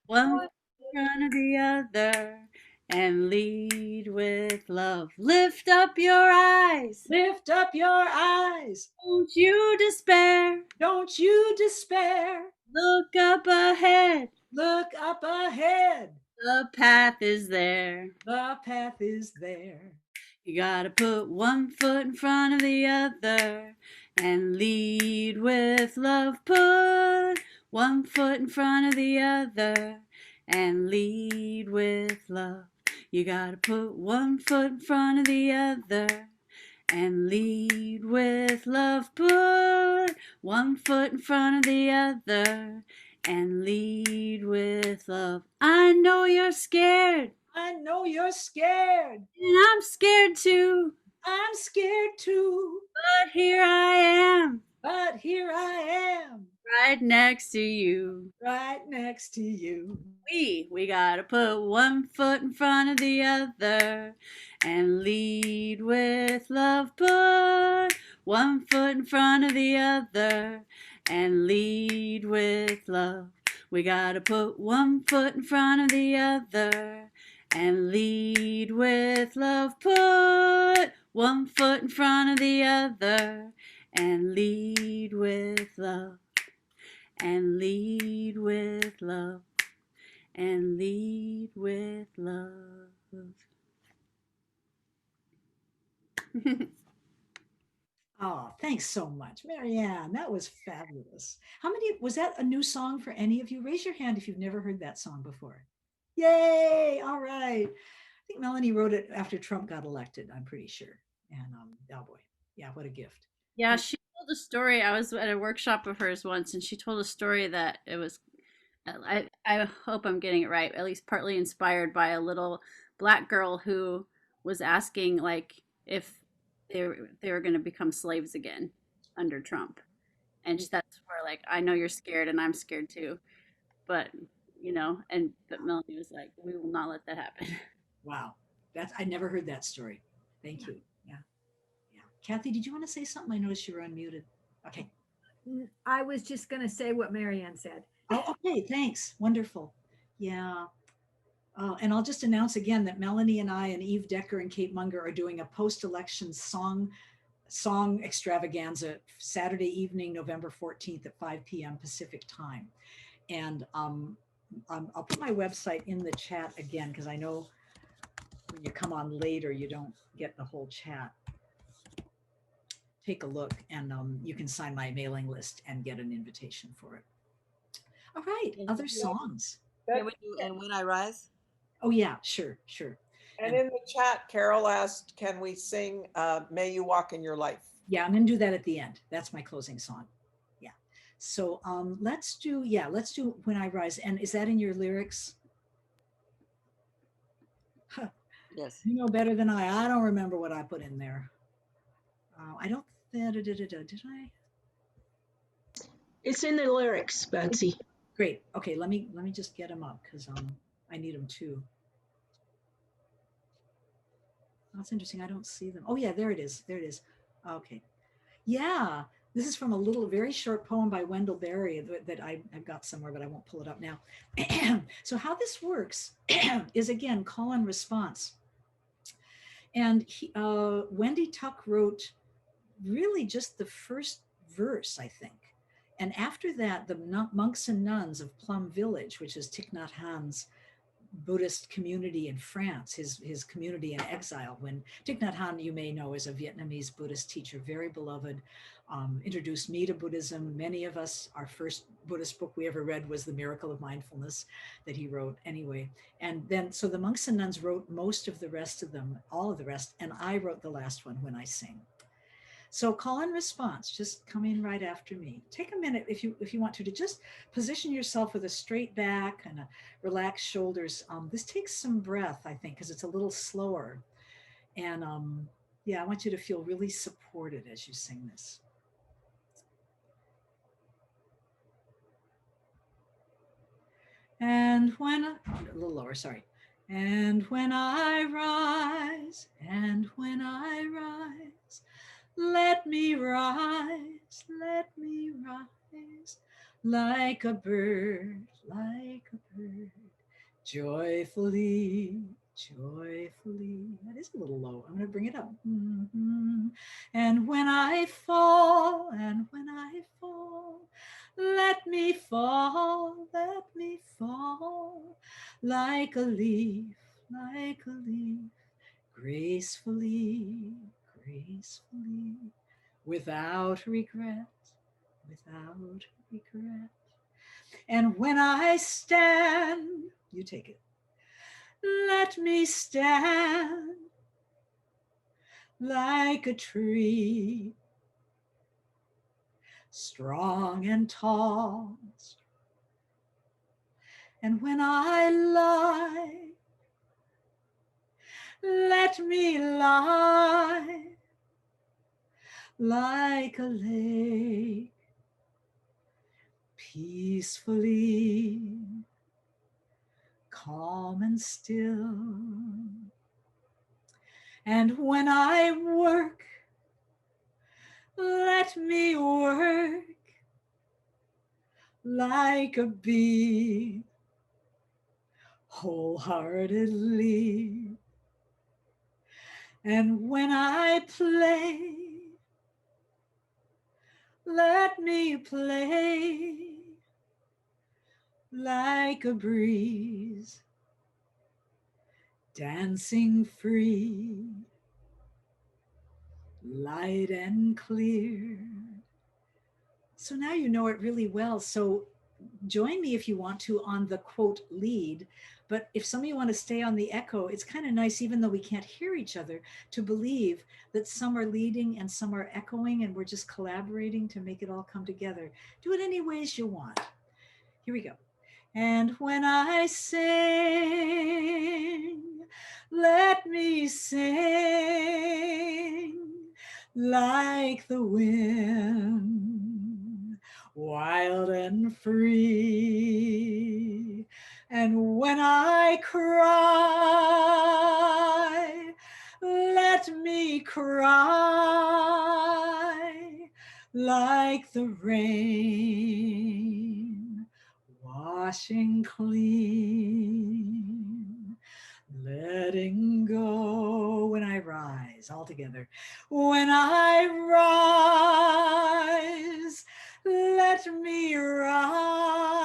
one foot in front of the other and lead with love. Lift up your eyes. Lift up your eyes. Don't you despair. Don't you despair. Look up ahead. Look up ahead. The path is there. The path is there. You gotta put one foot in front of the other and lead with love. Put one foot in front of the other and lead with love. You gotta put one foot in front of the other and lead with love. Put one foot in front of the other and lead with love. I know you're scared, I know you're scared. and I'm scared too, I'm scared too. but here I am, But here I am, right next to you. right next to you. We gotta put one foot in front of the other and lead with love. Put one foot in front of the other and lead with love. We gotta put one foot in front of the other and lead with love. Put one foot in front of the other and lead with love. And lead with love. And lead with love. Oh, thanks so much, Marianne. That was fabulous. How many, was that a new song for any of you? Raise your hand if you've never heard that song before. Yay. All right. I think Melanie wrote it after Trump got elected, I'm pretty sure. And oh boy, yeah, what a gift. Yeah, she told a story. I was at a workshop of hers once, and she told a story that it was, I hope I'm getting it right, at least partly inspired by a little black girl who was asking, like, if they were going to become slaves again under Trump. And that's where, like, I know you're scared, and I'm scared too. But, but Melanie was like, we will not let that happen. Wow. That's, I never heard that story. Thank you. Yeah. Yeah. Kathy, did you want to say something? I noticed you were unmuted. Okay. I was just going to say what Marianne said. Oh, okay. Thanks. Wonderful. Yeah. And I'll just announce again that Melanie and I and Eve Decker and Kate Munger are doing a post-election song extravaganza Saturday evening, November 14th at 5 p.m. Pacific time. And I'll put my website in the chat again, because I know when you come on later, you don't get the whole chat. Take a look, and you can sign my mailing list and get an invitation for it. All right, other songs. Can we do And When I Rise? Oh yeah, sure. And in the chat, Carol asked, can we sing May You Walk in Your Life? Yeah, I'm gonna do that at the end. That's my closing song. Yeah. So let's do When I Rise. And is that in your lyrics? Huh. Yes. You know better than I. I don't remember what I put in there. I don't. Did I? It's in the lyrics, Betsy. Great. Okay, let me just get them up, because I need them too. That's interesting. I don't see them. Oh yeah, there it is. There it is. Okay. Yeah, this is from a little, very short poem by Wendell Berry that I've got somewhere, but I won't pull it up now. So how this works is, again, call and response. And Wendy Tuck wrote really just the first verse, I think. And after that, the monks and nuns of Plum Village, which is Thich Nhat Hanh's Buddhist community in France, his community in exile. When Thich Nhat Hanh, you may know, is a Vietnamese Buddhist teacher, very beloved, introduced me to Buddhism. Many of us, our first Buddhist book we ever read was The Miracle of Mindfulness that he wrote anyway. And then, so the monks and nuns wrote most of the rest of them, all of the rest, and I wrote the last one, When I Sing. So call and response, just come in right after me. Take a minute if you want to just position yourself with a straight back and a relaxed shoulders. This takes some breath, I think, because it's a little slower. And yeah, I want you to feel really supported as you sing this. And when, a little lower, sorry. And when I rise, and when I rise, let me rise, like a bird, joyfully joyfully. That is a little low. I'm going to bring it up. And when I fall, let me fall, like a leaf, gracefully, gracefully, without regret, without regret. And when I stand, you take it. Let me stand like a tree, strong and tall. And when I lie, let me lie like a lake, peacefully, calm and still. And when I work, let me work like a bee, wholeheartedly. And when I play, let me play like a breeze, dancing free, light and clear. So now you know it really well. So join me if you want to on the quote lead. But if some of you want to stay on the echo, it's kind of nice, even though we can't hear each other, to believe that some are leading and some are echoing, and we're just collaborating to make it all come together. Do it any ways you want. Here we go. And when I sing, let me sing like the wind, wild and free. And when I cry, let me cry like the rain, washing clean, letting go. When I rise, all together. When I rise, let me rise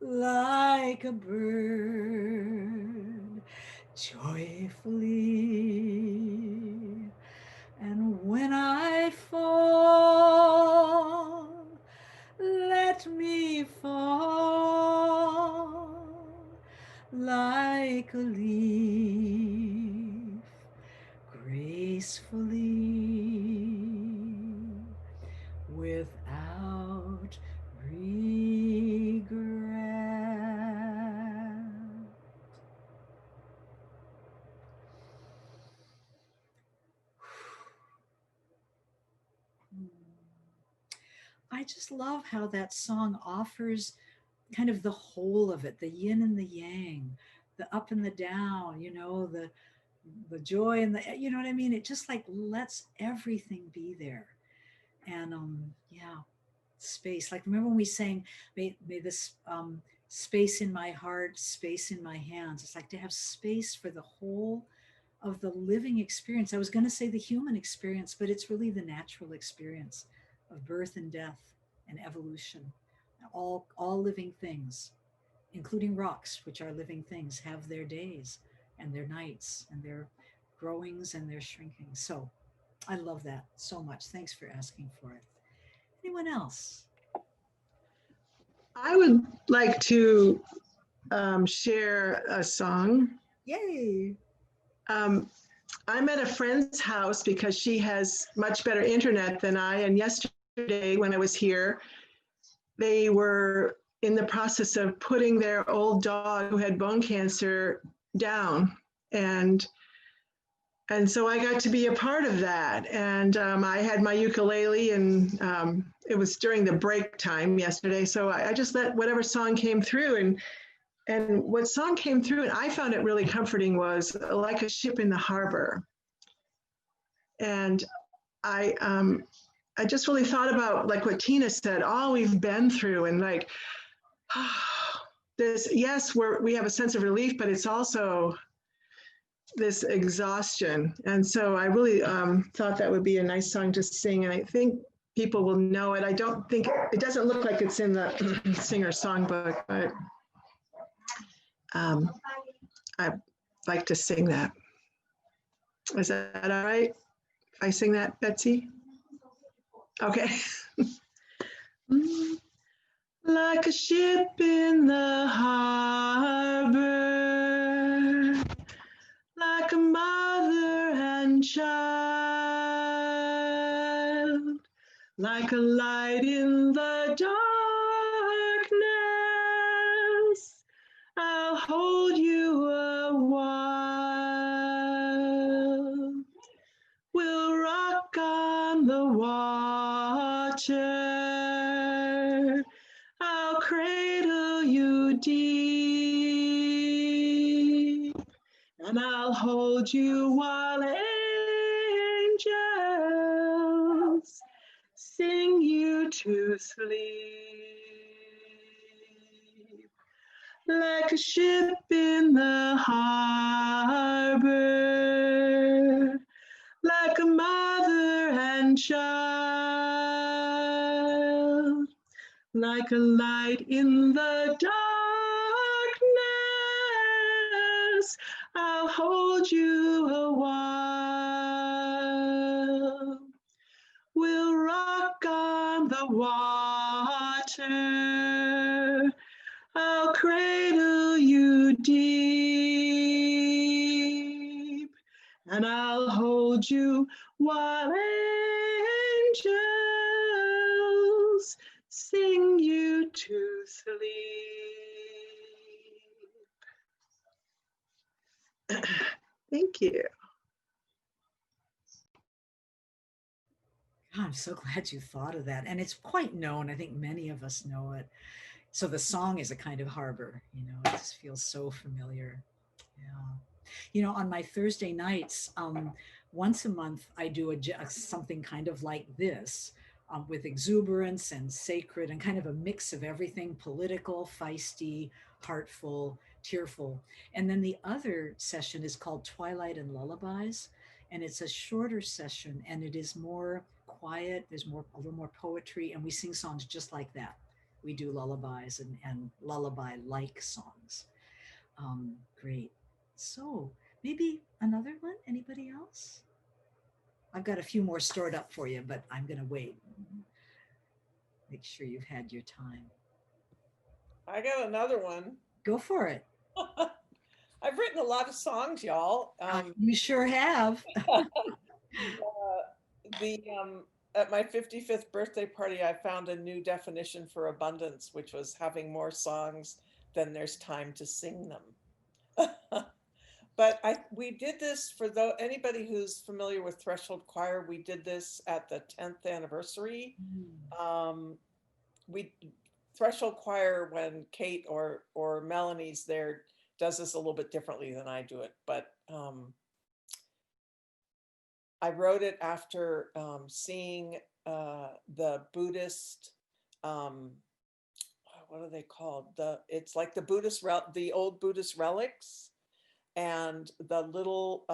like a bird, joyfully. And when I fall, let me fall like a leaf, gracefully, without regret. I just love how that song offers kind of the whole of it, the yin and the yang, the up and the down, the joy and the, you know what I mean? It just like lets everything be there. And yeah, space. Like remember when we sang, may this space in my heart, space in my hands. It's like to have space for the whole of the living experience. I was going to say the human experience, but it's really the natural experience of birth and death and evolution. All living things, including rocks, which are living things, have their days and their nights and their growings and their shrinking. So I love that so much. Thanks for asking for it. Anyone else? I would like to share a song. Yay. I'm at a friend's house because she has much better internet than I. And yesterday when I was here, they were in the process of putting their old dog who had bone cancer down. And so I got to be a part of that. And I had my ukulele, and it was during the break time yesterday. So I just let whatever song came through. And what song came through, and I found it really comforting, was Like a Ship in the Harbor. And I just really thought about like what Tina said, all we've been through, and like, this, yes, we have a sense of relief, but it's also this exhaustion. And so I really thought that would be a nice song to sing. And I think people will know it. I don't think, it doesn't look like it's in the singer songbook, but I'd like to sing that. Is that all right? If I sing that, Betsy? Okay. Like a ship in the harbor, like a mother and child, like a light in the darkness, I'll hold you a while. We'll rock on the water, I'll cradle you deep, and I'll hold you while angels sing you to sleep. Like a ship in the harbor, like a mother and child, like a light in the darkness, I'll hold you a while. We'll rock on the water, I'll cradle you deep, and I'll hold you while angels sing you to sleep. Thank you. God, I'm so glad you thought of that. And it's quite known. I think many of us know it. So the song is a kind of harbor, it just feels so familiar. Yeah. On my Thursday nights, once a month, I do something kind of like this, with exuberance and sacred and kind of a mix of everything: political, feisty, heartful, tearful. And then the other session is called Twilight and Lullabies. And it's a shorter session and it is more quiet. There's a little more poetry, and we sing songs just like that. We do lullabies and lullaby like songs. Great. So maybe another one? Anybody else? I've got a few more stored up for you, but I'm going to wait. Make sure you've had your time. I got another one. Go for it. I've written a lot of songs, y'all. You sure have. At my 55th birthday party, I found a new definition for abundance, which was having more songs than there's time to sing them. But we did this for anybody who's familiar with Threshold Choir. We did this at the 10th anniversary. Threshold Choir, when Kate or Melanie's there, does this a little bit differently than I do it. But I wrote it after seeing the Buddhist, what are they called? It's like the old Buddhist relics, and the little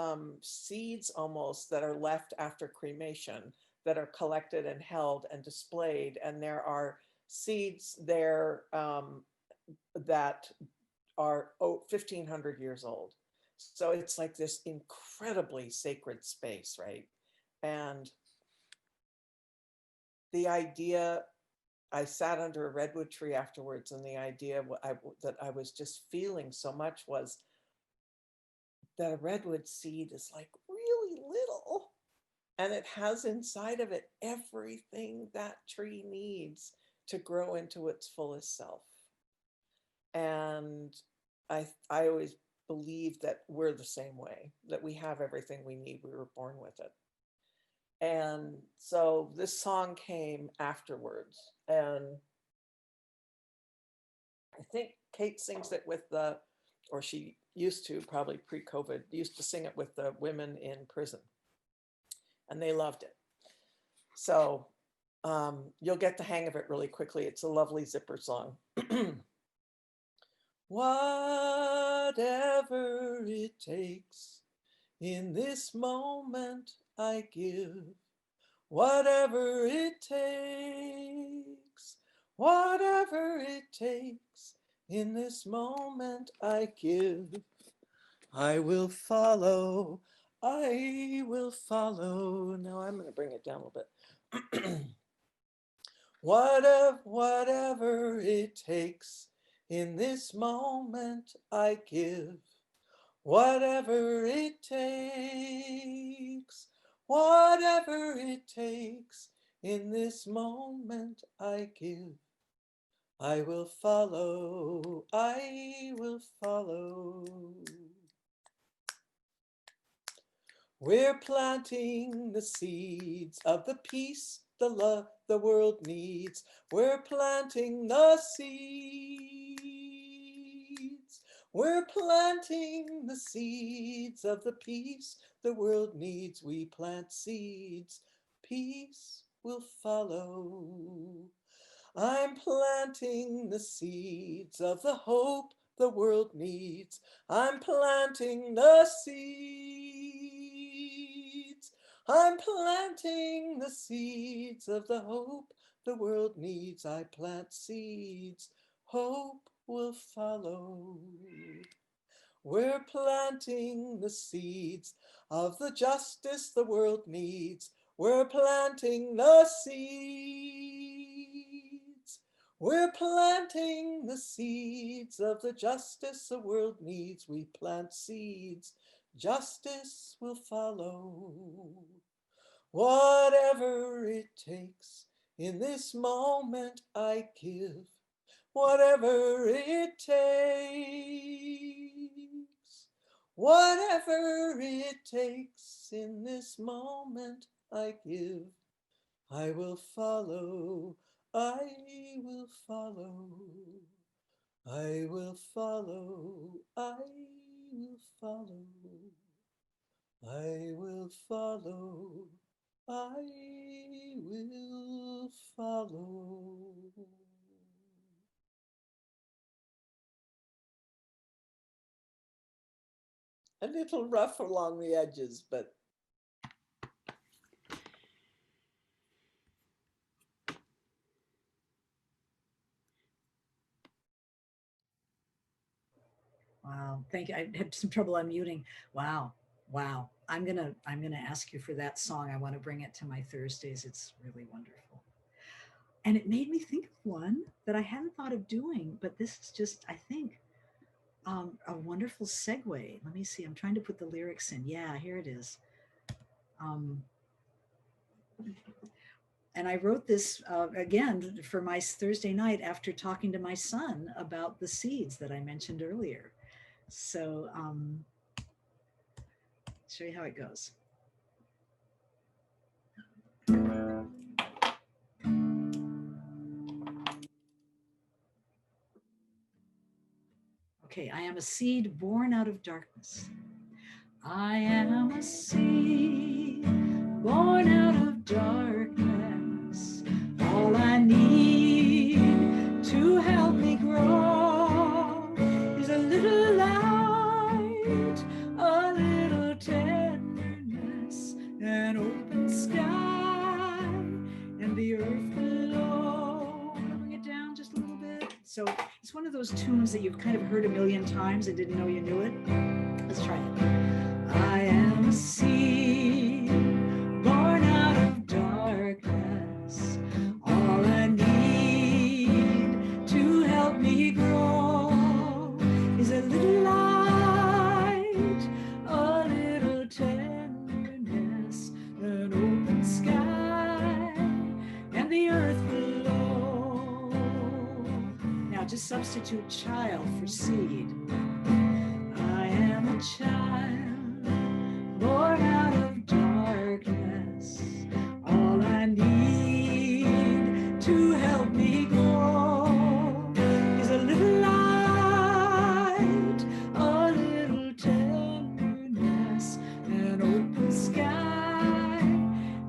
seeds almost that are left after cremation that are collected and held and displayed. And there are seeds there that are 1,500 years old. So it's like this incredibly sacred space, right? And the idea, I sat under a redwood tree afterwards, and the idea that I was just feeling so much was that a redwood seed is like really little, and it has inside of it everything that tree needs to grow into its fullest self. And I always believe that we're the same way, that we have everything we need. We were born with it. And so this song came afterwards, and I think Kate sings it with or she used to, probably pre-COVID, used to sing it with the women in prison, and they loved it. So you'll get the hang of it really quickly. It's a lovely zipper song. Whatever it takes, in this moment I give. Whatever it takes, whatever it takes, in this moment I give. I will follow, I will follow. Now I'm going to bring it down a little bit. Whatever it takes, in this moment I give. Whatever it takes, whatever it takes, in this moment I give. I will follow, I will follow. We're planting the seeds of the peace, the love the world needs. We're planting the seeds. We're planting the seeds of the peace the world needs. We plant seeds, peace will follow. I'm planting the seeds of the hope the world needs. I'm planting the seeds. I'm planting the seeds of the hope the world needs. I plant seeds, hope will follow. We're planting the seeds of the justice the world needs. We're planting the seeds. We're planting the seeds of the justice the world needs. We plant seeds, justice will follow. Whatever it takes, in this moment I give. Whatever it takes, whatever it takes, in this moment I give. I will follow, I will follow, I will follow, I will follow, I will follow, I will follow. A little rough along the edges, but Wow, thank you. I had some trouble unmuting. Wow, wow. I'm gonna ask you for that song. I want to bring it to my Thursdays. It's really wonderful. And it made me think of one that I hadn't thought of doing, but this is just, I think, a wonderful segue. Let me see. I'm trying to put the lyrics in. Yeah, here it is. Um, and I wrote this again for my Thursday night after talking to my son about the seeds that I mentioned earlier. So, show you how it goes. Okay, I am a seed born out of darkness. I am a seed born out of darkness. All I need to help me grow is a little light, a little tenderness, an open sky, and the earth below. I'm gonna bring it down just a little bit. So it's one of those tunes that you've kind of heard a million times and didn't know you knew it. Let's try it. I am a seed born out of darkness. All I need to help me grow is a little light, a little tenderness, an open sky, and the earth below. Now just substitute child for seed. I am a child born out of darkness. All I need to help me grow is a little light, a little tenderness, an open sky,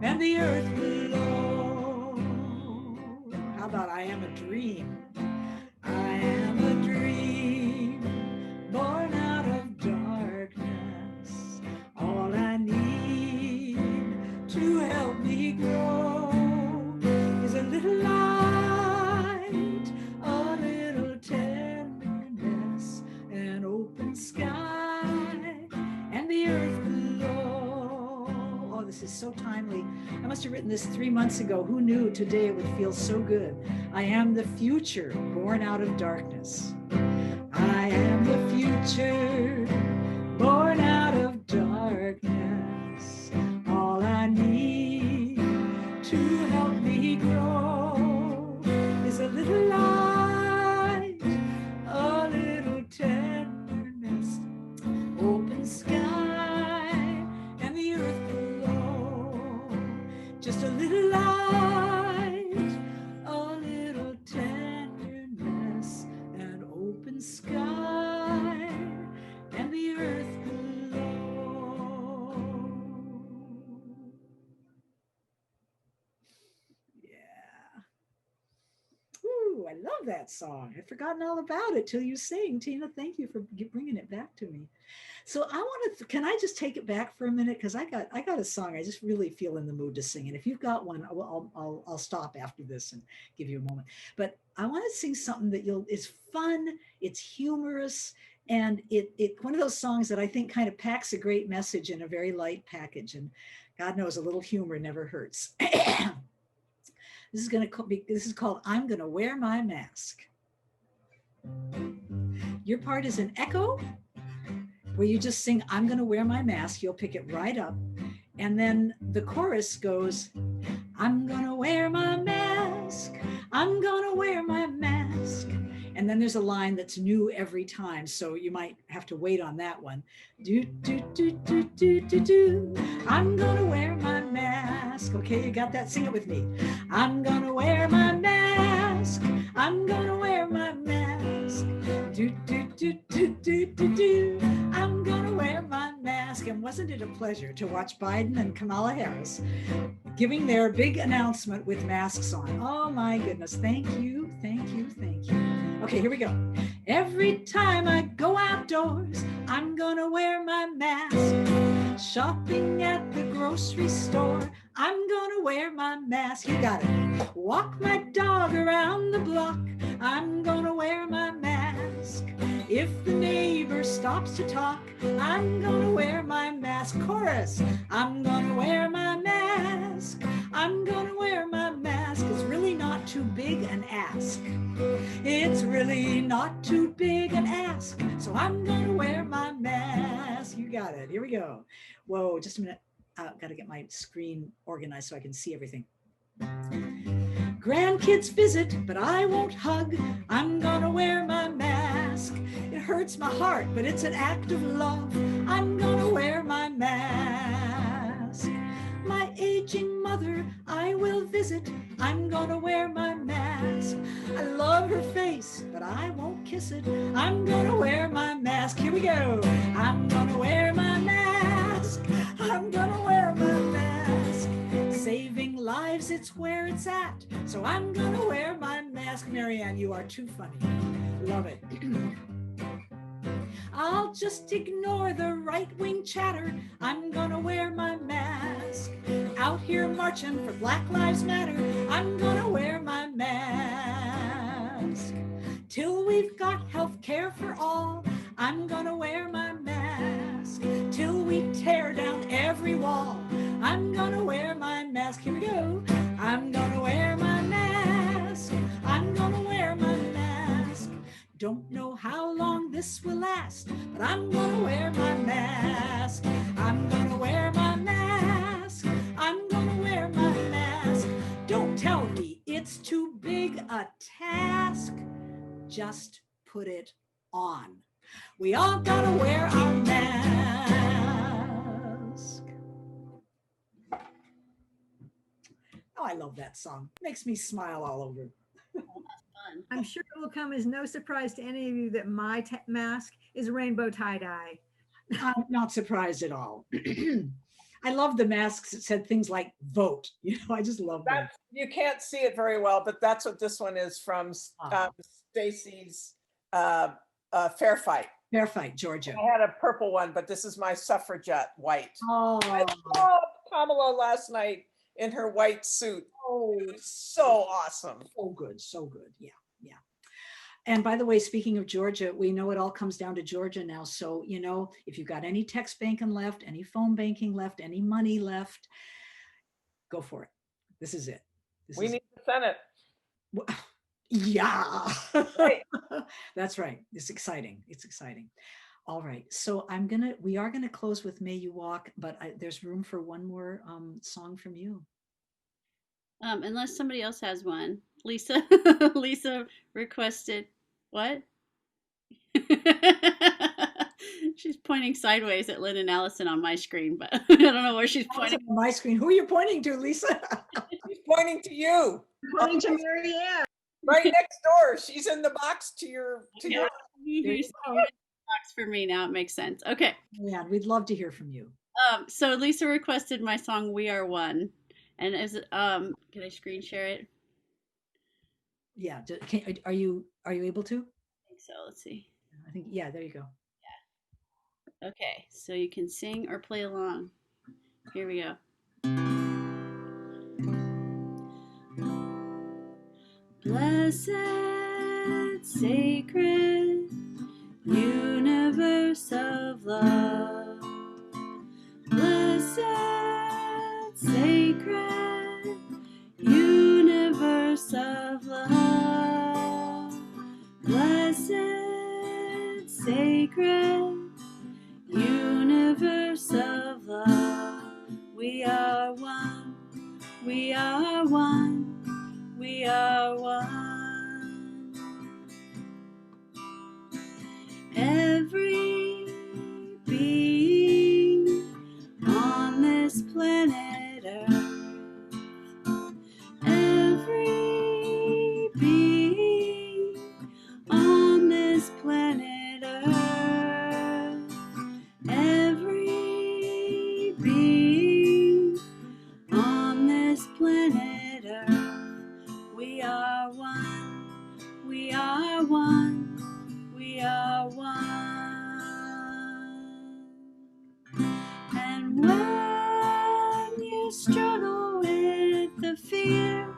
and the earth below. How about I am a dream? I am a dream This is so timely. I must have written this 3 months ago. Who knew today it would feel so good? I am the future born out of darkness. I am the future born out of darkness. All I need to help me grow is a little light, a little tenderness, open sky, and the earth below. Just a little light, a little tenderness, and open sky, and the earth below. Yeah. Ooh, I love that song. I'd forgotten all about it till you sang, Tina. Thank you for bringing it back to me. So I want to, can I just take it back for a minute? Because I got a song I just really feel in the mood to sing. And if you've got one, I'll stop after this and give you a moment. But I want to sing something that it's fun, it's humorous, and it one of those songs that I think kind of packs a great message in a very light package. And God knows a little humor never hurts. This is called I'm Gonna Wear My Mask. Your part is an echo where you just sing, I'm gonna wear my mask. You'll pick it right up. And then the chorus goes, I'm gonna wear my mask. I'm gonna wear my mask. And then there's a line that's new every time. So you might have to wait on that one. Do, do, do, do, do, do, do. I'm gonna wear my mask. Okay, you got that? Sing it with me. I'm gonna wear my mask. I'm gonna wear my mask. Do, do, do, do, do, do, do. I'm gonna wear my mask. And wasn't it a pleasure to watch Biden and Kamala Harris giving their big announcement with masks on? Oh my goodness. Thank you, thank you, thank you. Okay, here we go. Every time I go outdoors, I'm gonna wear my mask. Shopping at the grocery store, I'm gonna wear my mask. You got it. Walk my dog around the block, I'm gonna wear my mask. If the neighbor stops to talk, I'm gonna wear my mask. Chorus, I'm gonna wear my mask. I'm gonna wear my mask. It's really not too big an ask. It's really not too big an ask. So I'm gonna wear my mask. You got it. Here we go. Whoa, just a minute. Got to get my screen organized so I can see everything. Grandkids visit, but I won't hug. I'm gonna wear my mask. It hurts my heart, but it's an act of love. I'm gonna wear my mask. My aging mother, I will visit. I'm gonna wear my mask. I love her face, but I won't kiss it. I'm gonna wear my mask. Here we go. I'm gonna wear my mask. I'm gonna wear my mask. Saving lives, it's where it's at. So I'm gonna wear my mask. Marianne, you are too funny. Love it. I'll just ignore the right-wing chatter. I'm gonna wear my mask. Out here marching for Black Lives Matter. I'm gonna wear my mask. Till we've got health care for all, I'm gonna wear my mask. Till we tear down every wall, I'm gonna wear my mask. Here we go. I'm gonna wear my mask. I'm gonna wear my mask. Don't know how long this will last, but I'm gonna wear my mask. I'm gonna wear my mask. I'm gonna wear my mask. Don't tell me it's too big a task. Just put it on. We all gotta wear our mask. Oh, I love that song. Makes me smile all over. Fun. I'm sure it will come as no surprise to any of you that my mask is rainbow tie-dye. I'm not surprised at all. I love the masks that said things like vote. You know, I just love that. You can't see it very well, but that's what this one is from Stacy's Fair Fight. Fair Fight, Georgia. I had a purple one, but this is my suffragette white. Oh, I saw Kamala last night in her white suit. Oh, it was so awesome. So good, so good. Yeah, yeah. And by the way, speaking of Georgia, we know it all comes down to Georgia now. So, if you've got any text banking left, any phone banking left, any money left, go for it. This is it. We need the Senate. Yeah. Right. That's right. It's exciting. It's exciting. All right. So we are gonna close with May You Walk, but there's room for one more song from you. Unless somebody else has one. Lisa Lisa requested what? She's pointing sideways at Lynn and Allison on my screen, but I don't know where she's pointing. On my screen. Who are you pointing to, Lisa? She's pointing to you. Pointing to Mary Ann. Right next door. She's in the box to your. Here's the box for me now. It makes sense. Okay. Yeah, we'd love to hear from you. So Lisa requested my song "We Are One," and can I screen share it? Yeah. Are you able to? I think so. Let's see. I think, yeah, there you go. Yeah. Okay, so you can sing or play along. Here we go. Blessed, sacred, universe of love. Blessed, sacred, universe of love. Blessed, sacred, universe of love. We are one, we are one, we are one. Every being on this planet Earth, every being on this planet Earth, every being on this planet Earth, we are one, we are one, we are one. And when you struggle with the fear,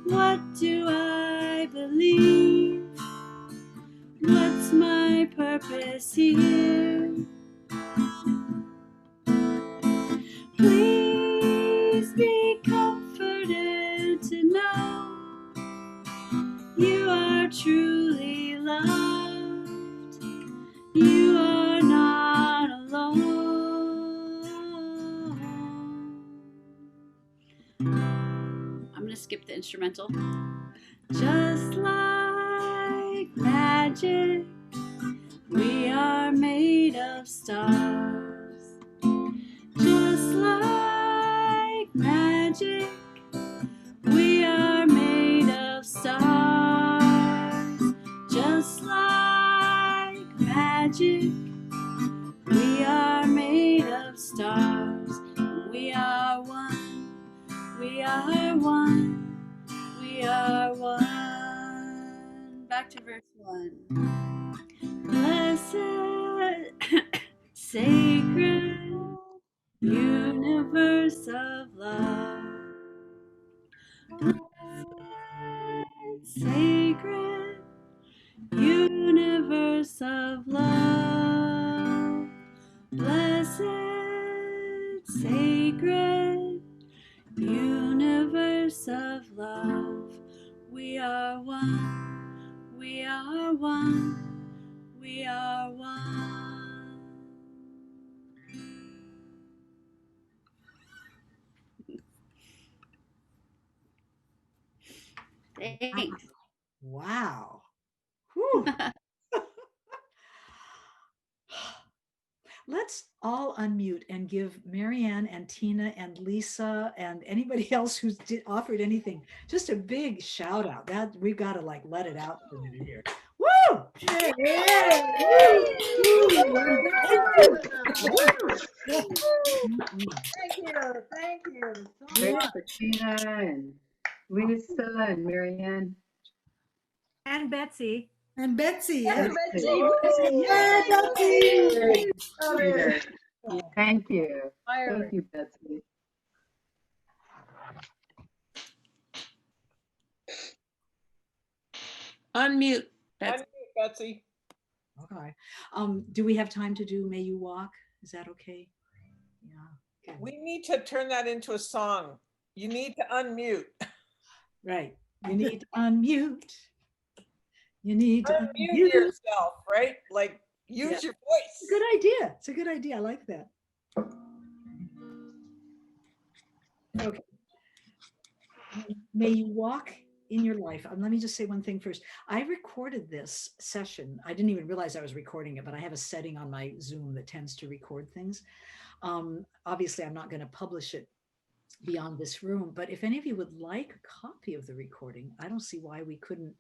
what do I believe? What's my purpose here? Please be comforted to know you are truly loved. You are not alone. I'm going to skip the instrumental. Just like magic, we are made of stars. Just like magic, we are made of stars. Just like magic, we are made of stars. We are one, we are one, we are one. Back to verse 1. Blessed, sacred, universe of love. Blessed, sacred, universe of love. Blessed, sacred, universe of love. We are one, we are one, we are one. Thanks. Wow. Whew. Let's all unmute and give Marianne and Tina and Lisa and anybody else who's offered anything just a big shout out. That we've got to let it out for a minute here. Woo! Thank you. Thank you. Thanks for Tina and Lisa and Marianne. And Betsy. And Betsy. And Yes. Betsy. Yay, Betsy. Peter. Thank you. Thank you, Betsy. Unmute. Unmute, Betsy. Okay. Do we have time to do May You Walk? Is that okay? Yeah. We need to turn that into a song. You need to unmute. Right. You need to unmute. You need to Unmute yourself, right? Like use your voice. It's a good idea. It's a good idea. I like that. Okay. May you walk in your life. Let me just say one thing first. I recorded this session. I didn't even realize I was recording it, but I have a setting on my Zoom that tends to record things. Obviously, I'm not going to publish it beyond this room, but if any of you would like a copy of the recording, I don't see why we couldn't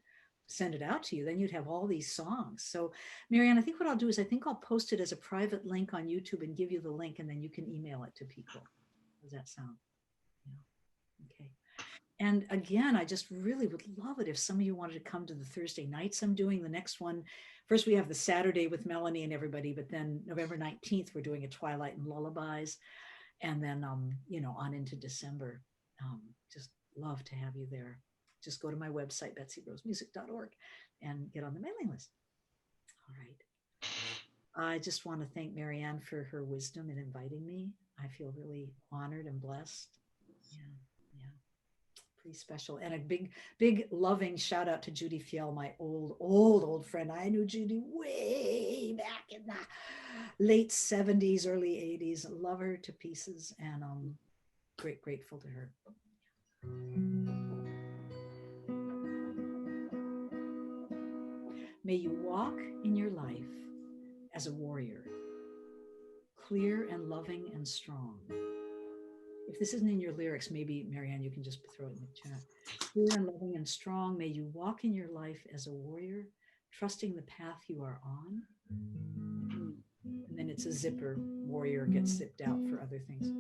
send it out to you. Then you'd have all these songs. So Marianne, I think what I'll do is I think I'll post it as a private link on YouTube and give you the link, and then you can email it to people. How does that sound? Yeah. Okay. And again, I just really would love it if some of you wanted to come to the Thursday nights I'm doing. The next one, first we have the Saturday with Melanie and everybody, but then November 19th, we're doing a Twilight and Lullabies. And then, on into December. Just love to have you there. Just go to my website, betsyrosemusic.org, and get on the mailing list. All right. I just want to thank Marianne for her wisdom in inviting me. I feel really honored and blessed. Yeah. Pretty special. And a big loving shout out to Judy Fiel, my old friend. I knew Judy way back in the late 70s, early 80s. Love her to pieces, and grateful to her. May you walk in your life as a warrior, clear and loving and strong. If this isn't in your lyrics, maybe Marianne, you can just throw it in the chat. Clear and loving and strong, may you walk in your life as a warrior, trusting the path you are on. And then it's a zipper. Warrior gets zipped out for other things.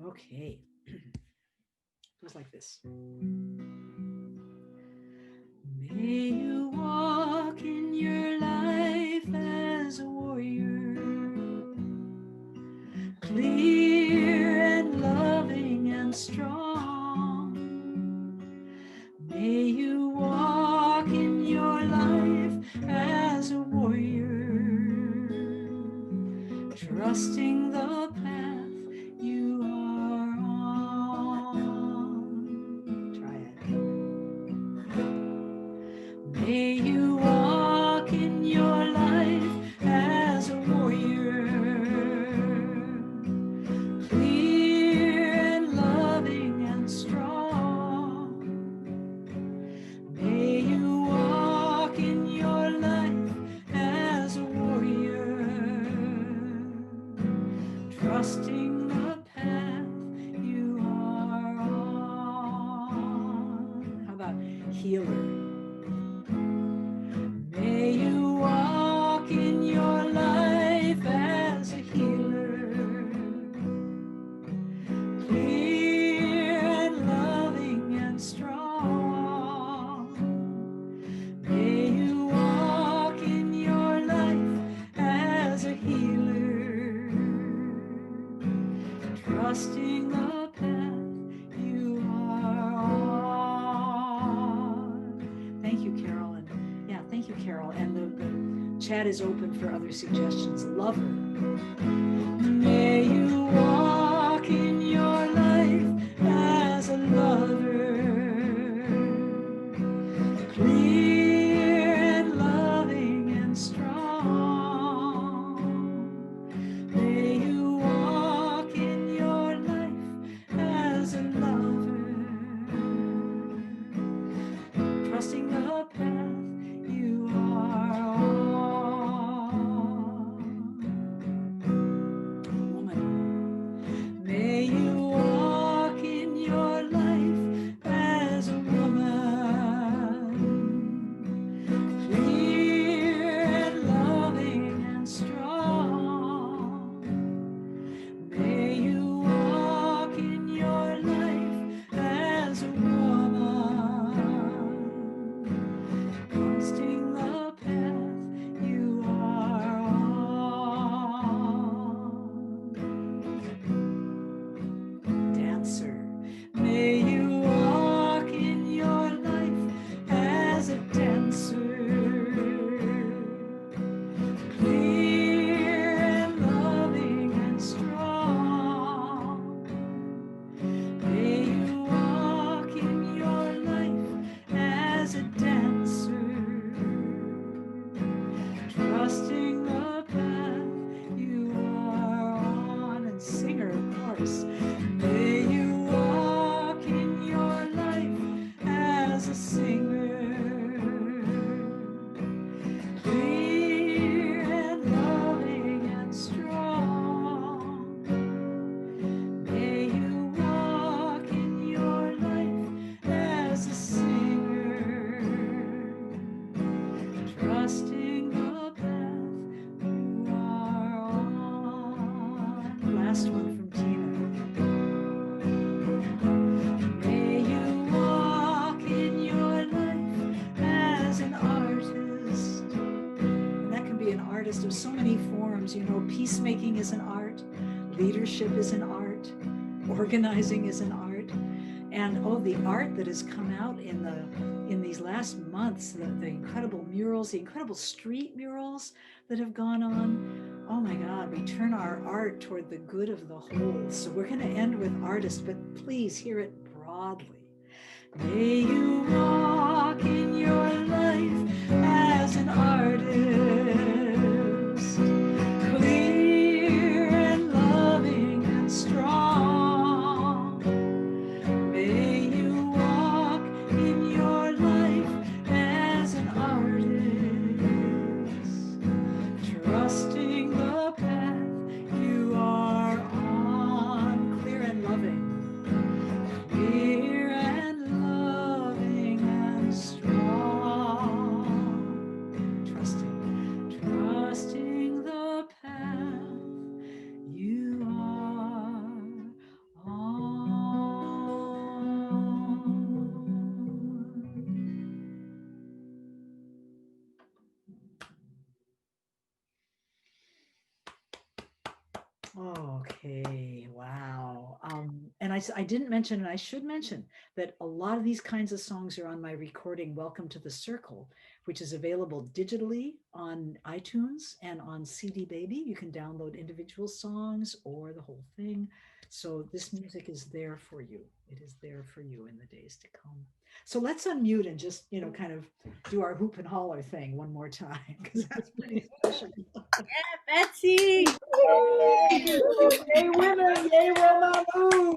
Okay. It goes like this. May you walk in your life as a warrior, clear and loving and strong. May you walk in your life as a warrior, trusting the path you are on. Try it. May you walk in your life as a warrior, clear and loving and strong. May you walk in your life as a warrior, trusting the path you are on. How about healer? May you walk in your life as a healer, clear and loving and strong. May you walk in your life as a healer, trusting the path you are on. Thank you, Carol. And yeah, thank you, Carol. And the chat is open for other suggestions. Love her. May you walk in your life as a lover, clear and loving and strong. May you walk in your life as a lover, trusting the path you are on. course. May you walk in your life as a singer, clear and loving and strong. May you walk in your life as a singer, trusting the path you are on. Last one from Tina. May you walk in your life as an artist. And that can be an artist of so many forms. You know, peacemaking is an art, leadership is an art, organizing is an art. And oh, the art that has come out in these last months, the incredible murals, the incredible street murals that have gone on. Oh my God, we turn our art toward the good of the whole. So we're going to end with artists, but please hear it broadly. May you walk in your life as an artist, clear and loving and strong. May you walk in your life as an artist, trusting the path you are on. Clear and loving, clear and loving and strong. Trusting the path you are on. Okay, wow. And I didn't mention, and I should mention, that a lot of these kinds of songs are on my recording, Welcome to the Circle, which is available digitally on iTunes and on CD Baby. You can download individual songs or the whole thing. So this music is there for you. It is there for you in the days to come. So let's unmute and just, you know, kind of do our hoop and holler thing one more time, because that's pretty special. Yeah, Betsy. Yay, women! Yay, Womamu!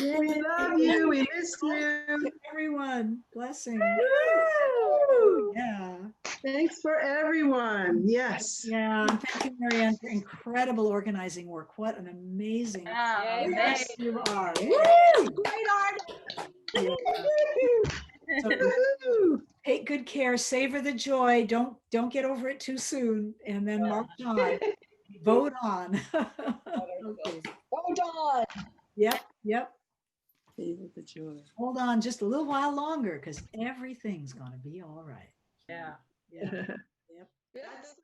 We love you. We miss you. Everyone, blessing. Woo! Yeah. Thanks for everyone. Yes. Yeah. And thank you, Marianne, for incredible organizing work. What an amazing Yes. you are. Great art. Yeah. So Woo-hoo. take good care, savor the joy. Don't get over it too soon, and then march on. Vote on. Okay. Hold on. Yep. Favor the joy. Hold on just a little while longer, because everything's gonna be all right. Yeah. Yeah. Yep. That's